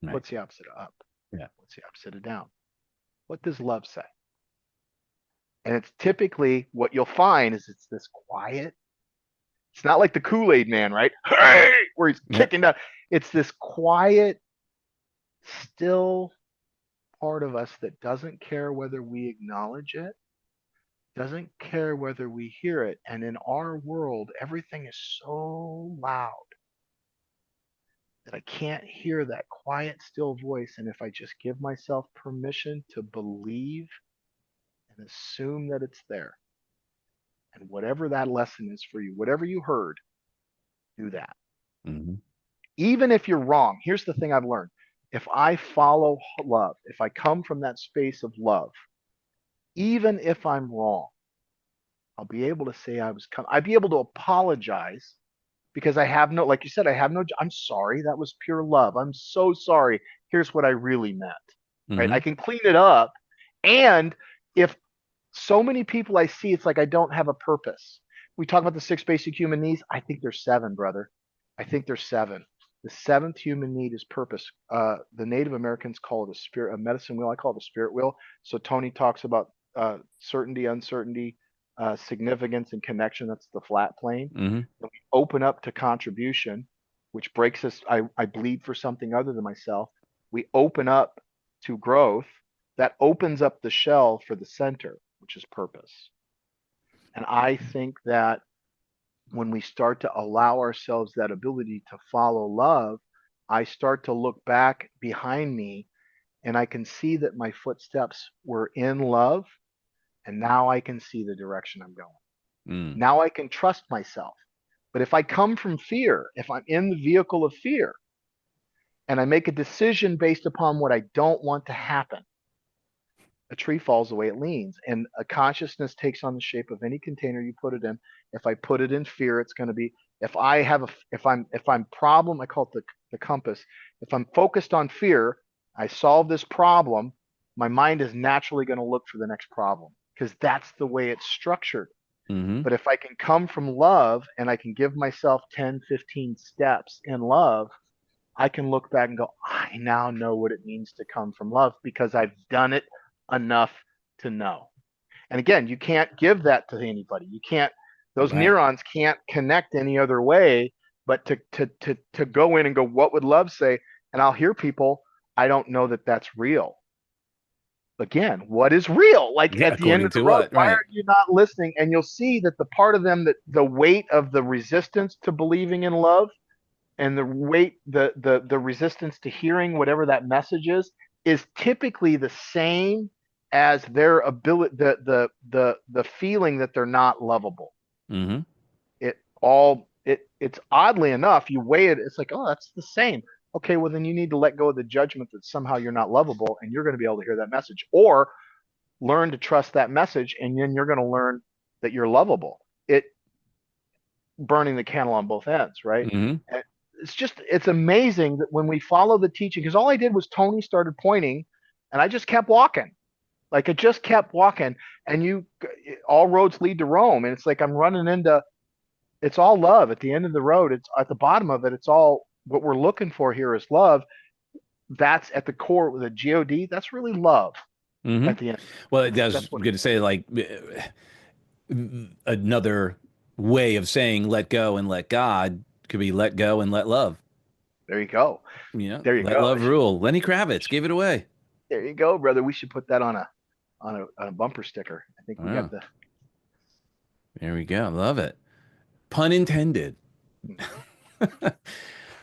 Right. What's the opposite of up? Yeah. What's the opposite of down? What does love say? And it's typically what you'll find is it's this quiet. It's not like the Kool-Aid man, right? Hey, where he's Yep. kicking down. It's this quiet, still part of us that doesn't care whether we acknowledge it, doesn't care whether we hear it. And in our world, everything is so loud that I can't hear that quiet, still voice. And if I just give myself permission to believe and assume that it's there, and whatever that lesson is for you, whatever you heard, do that. Hmm. Even if you're wrong, here's the thing I've learned. If I follow love, if I come from that space of love, even if I'm wrong, I'll be able to say I'd be able to apologize because like you said, I'm sorry. That was pure love. I'm so sorry. Here's what I really meant, right? I Hmm. can clean it up. And if so many people I see, it's like I don't have a purpose. We talk about the 6 basic human needs. I think there's 7, brother. I think there's 7. The 7th human need is purpose. The Native Americans call it a medicine wheel. I call it a spirit wheel. So Tony talks about certainty, uncertainty, significance, and connection. That's the flat plane. Hmm. Then we open up to contribution, which breaks us. I bleed for something other than myself. We open up to growth. That opens up the shell for the center, which is purpose. And I think that when we start to allow ourselves that ability to follow love, I start to look back behind me and I can see that my footsteps were in love. And now I can see the direction I'm going. Mm. Now I can trust myself. But if I come from fear, if I'm in the vehicle of fear and I make a decision based upon what I don't want to happen, a tree falls the way it leans, and a consciousness takes on the shape of any container you put it in. If I put it in fear, it's going to be, if I'm problem, I call it the compass. If I'm focused on fear, I solve this problem, my mind is naturally going to look for the next problem because that's the way it's structured. Hmm. But if I can come from love and I can give myself 10, 15 steps in love, I can look back and go, I now know what it means to come from love because I've done it enough to know. And again, you can't give that to anybody. You can't, those Right. neurons can't connect any other way but to go in and go, what would love say? And I'll hear people, I don't know that that's real. Again, what is real? Like Yeah. at the end According of the to road, what? why Right. are you not listening? And you'll see that the part of them that the weight of the resistance to believing in love and the resistance to hearing whatever that message is typically the same as their ability the feeling that they're not lovable. Hmm. It it's oddly enough, you weigh it, it's like, oh, that's the same. Okay, well, then you need to let go of the judgment that somehow you're not lovable and you're going to be able to hear that message. Or learn to trust that message, and then you're going to learn that you're lovable. It burning the candle on both ends, right? Hmm. And it's amazing that when we follow the teaching, because all I did was Tony started pointing, and I just kept walking. Like it just kept walking, and all roads lead to Rome, and it's like I'm running into. It's all love at the end of the road. It's at the bottom of it. It's all what we're looking for here is love. That's at the core with a God. That's really love Hmm. at the end. Well, That's I was that's what it going to say, like, another way of saying let go and let God could be let go and let love. There you go. There you Let go. love rule. Lenny Kravitz gave it away. There you go, brother. We should put that on a bumper sticker. I think we got Wow. the. There we go. Love it. Pun intended. Mhm.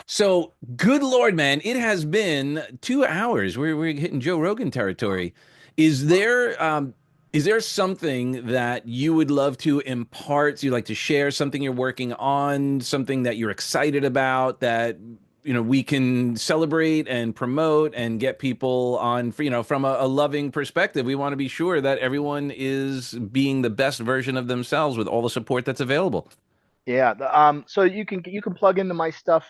So, good Lord, man, it has been 2 hours. We're hitting Joe Rogan territory. Is Wow. there is there something that you would love to impart? You'd like to share something you're working on, something that you're excited about that we can celebrate and promote and get people on, from a loving perspective. We want to be sure that everyone is being the best version of themselves with all the support that's available. Yeah. So you can plug into my stuff,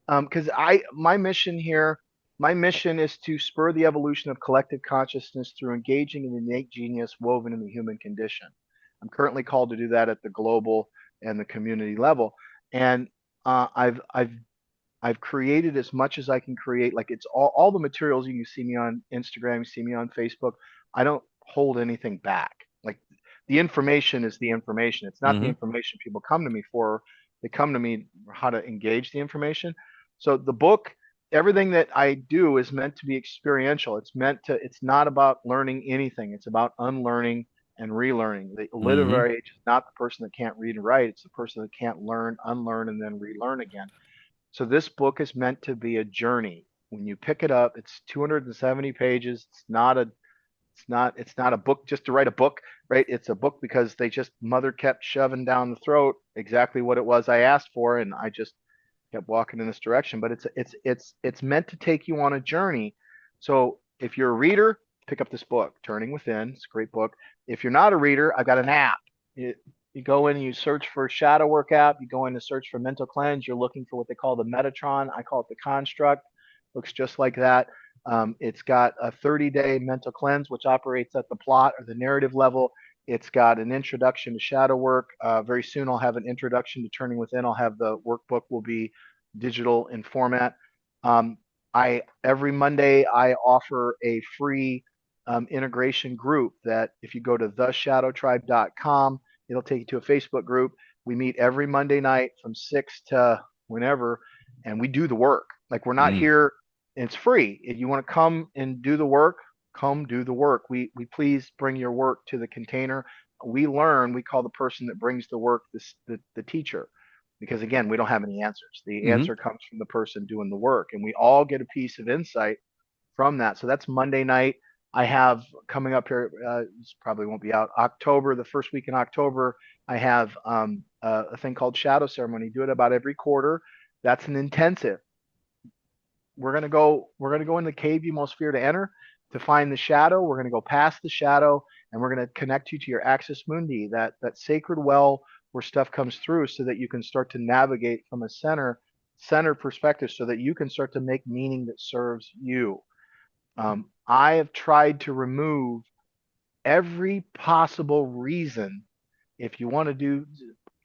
because my mission here, my mission is to spur the evolution of collective consciousness through engaging in the innate genius woven in the human condition. I'm currently called to do that at the global and the community level, and I've created as much as I can create. Like it's all the materials you see me on Instagram, you see me on Facebook. I don't hold anything back. Like the information is the information. It's not the Hmm. information people come to me for. They come to me for how to engage the information. So the book, everything that I do is meant to be experiential. It's not about learning anything. It's about unlearning and relearning. The Hmm. literary age is not the person that can't read and write. It's the person that can't learn, unlearn, and then relearn again. So this book is meant to be a journey. When you pick it up, it's 270 pages. It's not a book just to write a book, right? It's a book because they just mother kept shoving down the throat exactly what it was I asked for, and I just kept walking in this direction. But it's meant to take you on a journey. So if you're a reader, pick up this book, Turning Within. It's a great book. If you're not a reader, I've got an app. You go in and you search for shadow work app. You go in to search for mental cleanse. You're looking for what they call the Metatron. I call it the construct. Looks just like that. It's got a 30-day mental cleanse, which operates at the plot or the narrative level. It's got an introduction to shadow work. Very soon, I'll have an introduction to Turning Within. I'll have the workbook will be digital in format. Um, I every Monday I offer a free integration group that if you go to theshadowtribe.com, it'll take you to a Facebook group. We meet every Monday night from 6 to whenever, and we do the work. Like we're not Mm. here. It's free. If you want to come and do the work, come do the work. We please bring your work to the container. We learn. We call the person that brings the work the teacher, because again, we don't have any answers. The Hmm. answer comes from the person doing the work, and we all get a piece of insight from that. So that's Monday night. I have coming up here. This probably won't be out. October, the first week in October, I have a thing called Shadow Ceremony. Do it about every quarter. That's an intensive. We're gonna go in the cave you most fear to enter to find the shadow. We're gonna go past the shadow, and we're gonna connect you to your axis mundi, that sacred well where stuff comes through, so that you can start to navigate from a center perspective, so that you can start to make meaning that serves you. I have tried to remove every possible reason. If you want to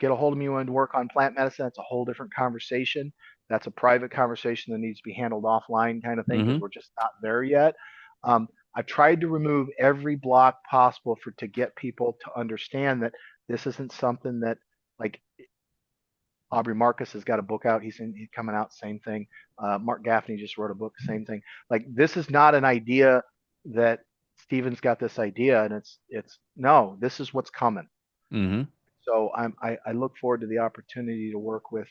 get a hold of me, you want to work on plant medicine, that's a whole different conversation. That's a private conversation that needs to be handled offline, kind of thing, because Hmm. we're just not there yet. I've tried to remove every block possible to get people to understand that this isn't something that, like, Aubrey Marcus has got a book out. He's coming out, same thing. Mark Gaffney just wrote a book, same thing. Like this is not an idea that Steven's got this idea, and it's no, this is what's coming. Hmm. So I look forward to the opportunity to work with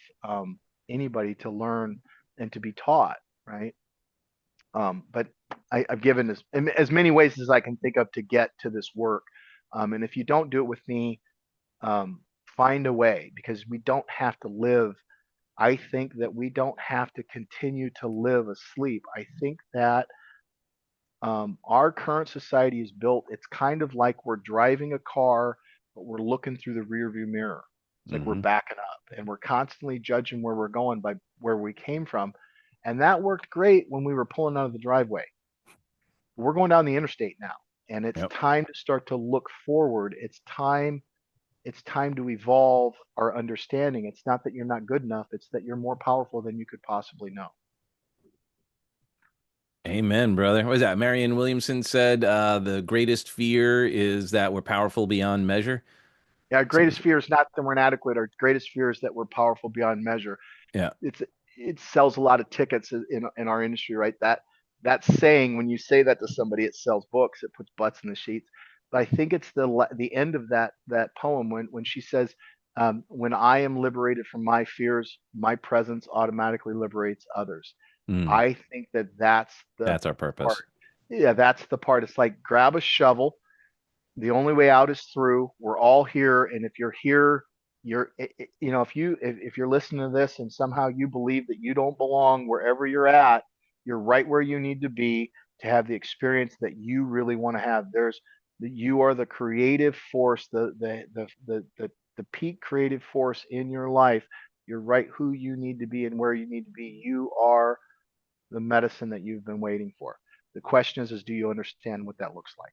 anybody to learn and to be taught, right? But I've given as many ways as I can think of to get to this work. And if you don't do it with me, find a way, because we don't have to live I think that we don't have to continue to live asleep. I think that our current society is built, it's kind of like we're driving a car, but we're looking through the rearview mirror. It's like we're Hmm. backing up and we're constantly judging where we're going by where we came from. And that worked great when we were pulling out of the driveway. We're going down the interstate now, and it's Yep. time to start to look forward. It's time to evolve our understanding. It's not that you're not good enough, it's that you're more powerful than you could possibly know. Amen, brother. What was that? Marianne Williamson said, the greatest fear is that we're powerful beyond measure. Yeah, our Something. greatest fear is not that we're inadequate. Our greatest fear is that we're powerful beyond measure. Yeah. It's it sells a lot of tickets in our industry, right? That saying, when you say that to somebody, it sells books. It puts butts in the sheets. But I think it's the end of that poem when she says, "When I am liberated from my fears, my presence automatically liberates others." Mm, I think that that's the that's our part. purpose. Yeah, that's the part. It's like grab a shovel, the only way out is through. We're all here, and if you're here, if you're listening to this and somehow you believe that you don't belong wherever you're at, you're right where you need to be to have the experience that you really want to have. You are the creative force, the peak creative force in your life. You're right who you need to be and where you need to be. You are the medicine that you've been waiting for. The question is do you understand what that looks like?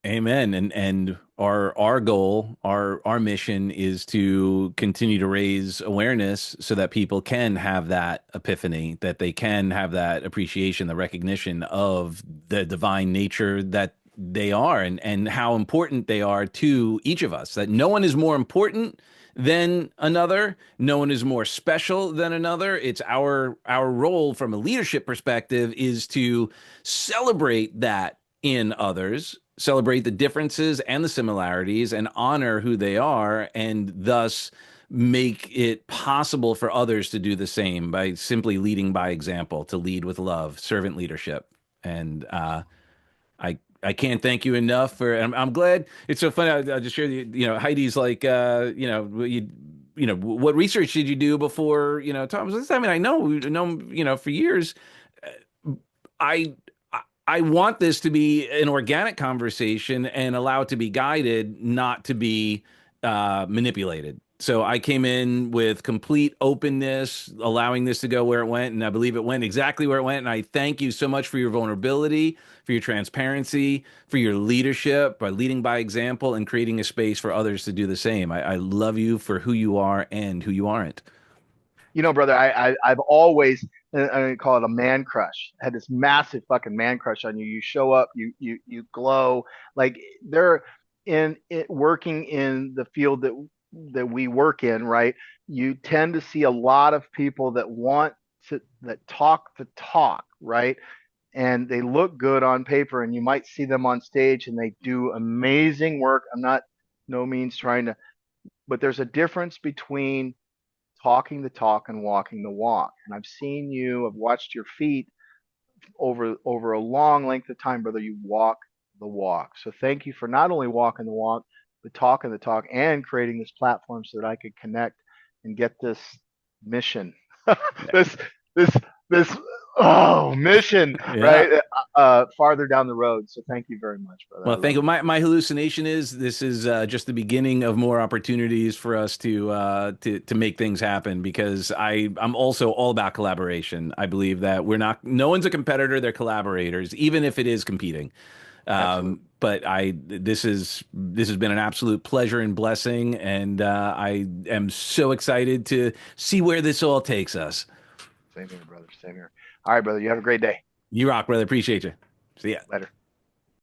Amen. And our goal, our mission is to continue to raise awareness so that people can have that epiphany, that they can have that appreciation, the recognition of the divine nature that they are and how important they are to each of us. That no one is more important than another, no one is more special than another. It's our role from a leadership perspective is to celebrate that in others, celebrate the differences and the similarities, and honor who they are, and thus make it possible for others to do the same by simply leading by example, to lead with love, servant leadership. And I can't thank you enough for. I'm glad it's so funny. I'll just share Heidi's like what research did you do before Tom? I mean, I know for years. I I want this to be an organic conversation and allow it to be guided, not to be manipulated. So I came in with complete openness, allowing this to go where it went, and I believe it went exactly where it went. And I thank you so much for your vulnerability, for your transparency, for your leadership, by leading by example and creating a space for others to do the same. I love you for who you are and who you aren't. Brother, I've always, I call it a man crush. I had this massive fucking man crush on you. You show up, you glow. Like they're in it, working in the field that we work in, right? You tend to see a lot of people that talk the talk, right? And they look good on paper, and you might see them on stage, and they do amazing work. I'm not no means trying to, but there's a difference between talking the talk and walking the walk. And I've watched your feet over a long length of time, brother. You walk the walk. So thank you for not only walking the walk, but talking the talk and creating this platform so that I could connect and get this mission, this this this mission, Yeah. right, farther down the road. So thank you very much, brother. I Well, thank love you. you. My hallucination is this is just the beginning of more opportunities for us to make things happen because I'm also all about collaboration. I believe that no one's a competitor, they're collaborators, even if it is competing. Absolutely. But this has been an absolute pleasure and blessing, and I am so excited to see where this all takes us. Same here, brother. Same here. All right, brother. You have a great day. You rock, brother. Appreciate you. See ya. Later.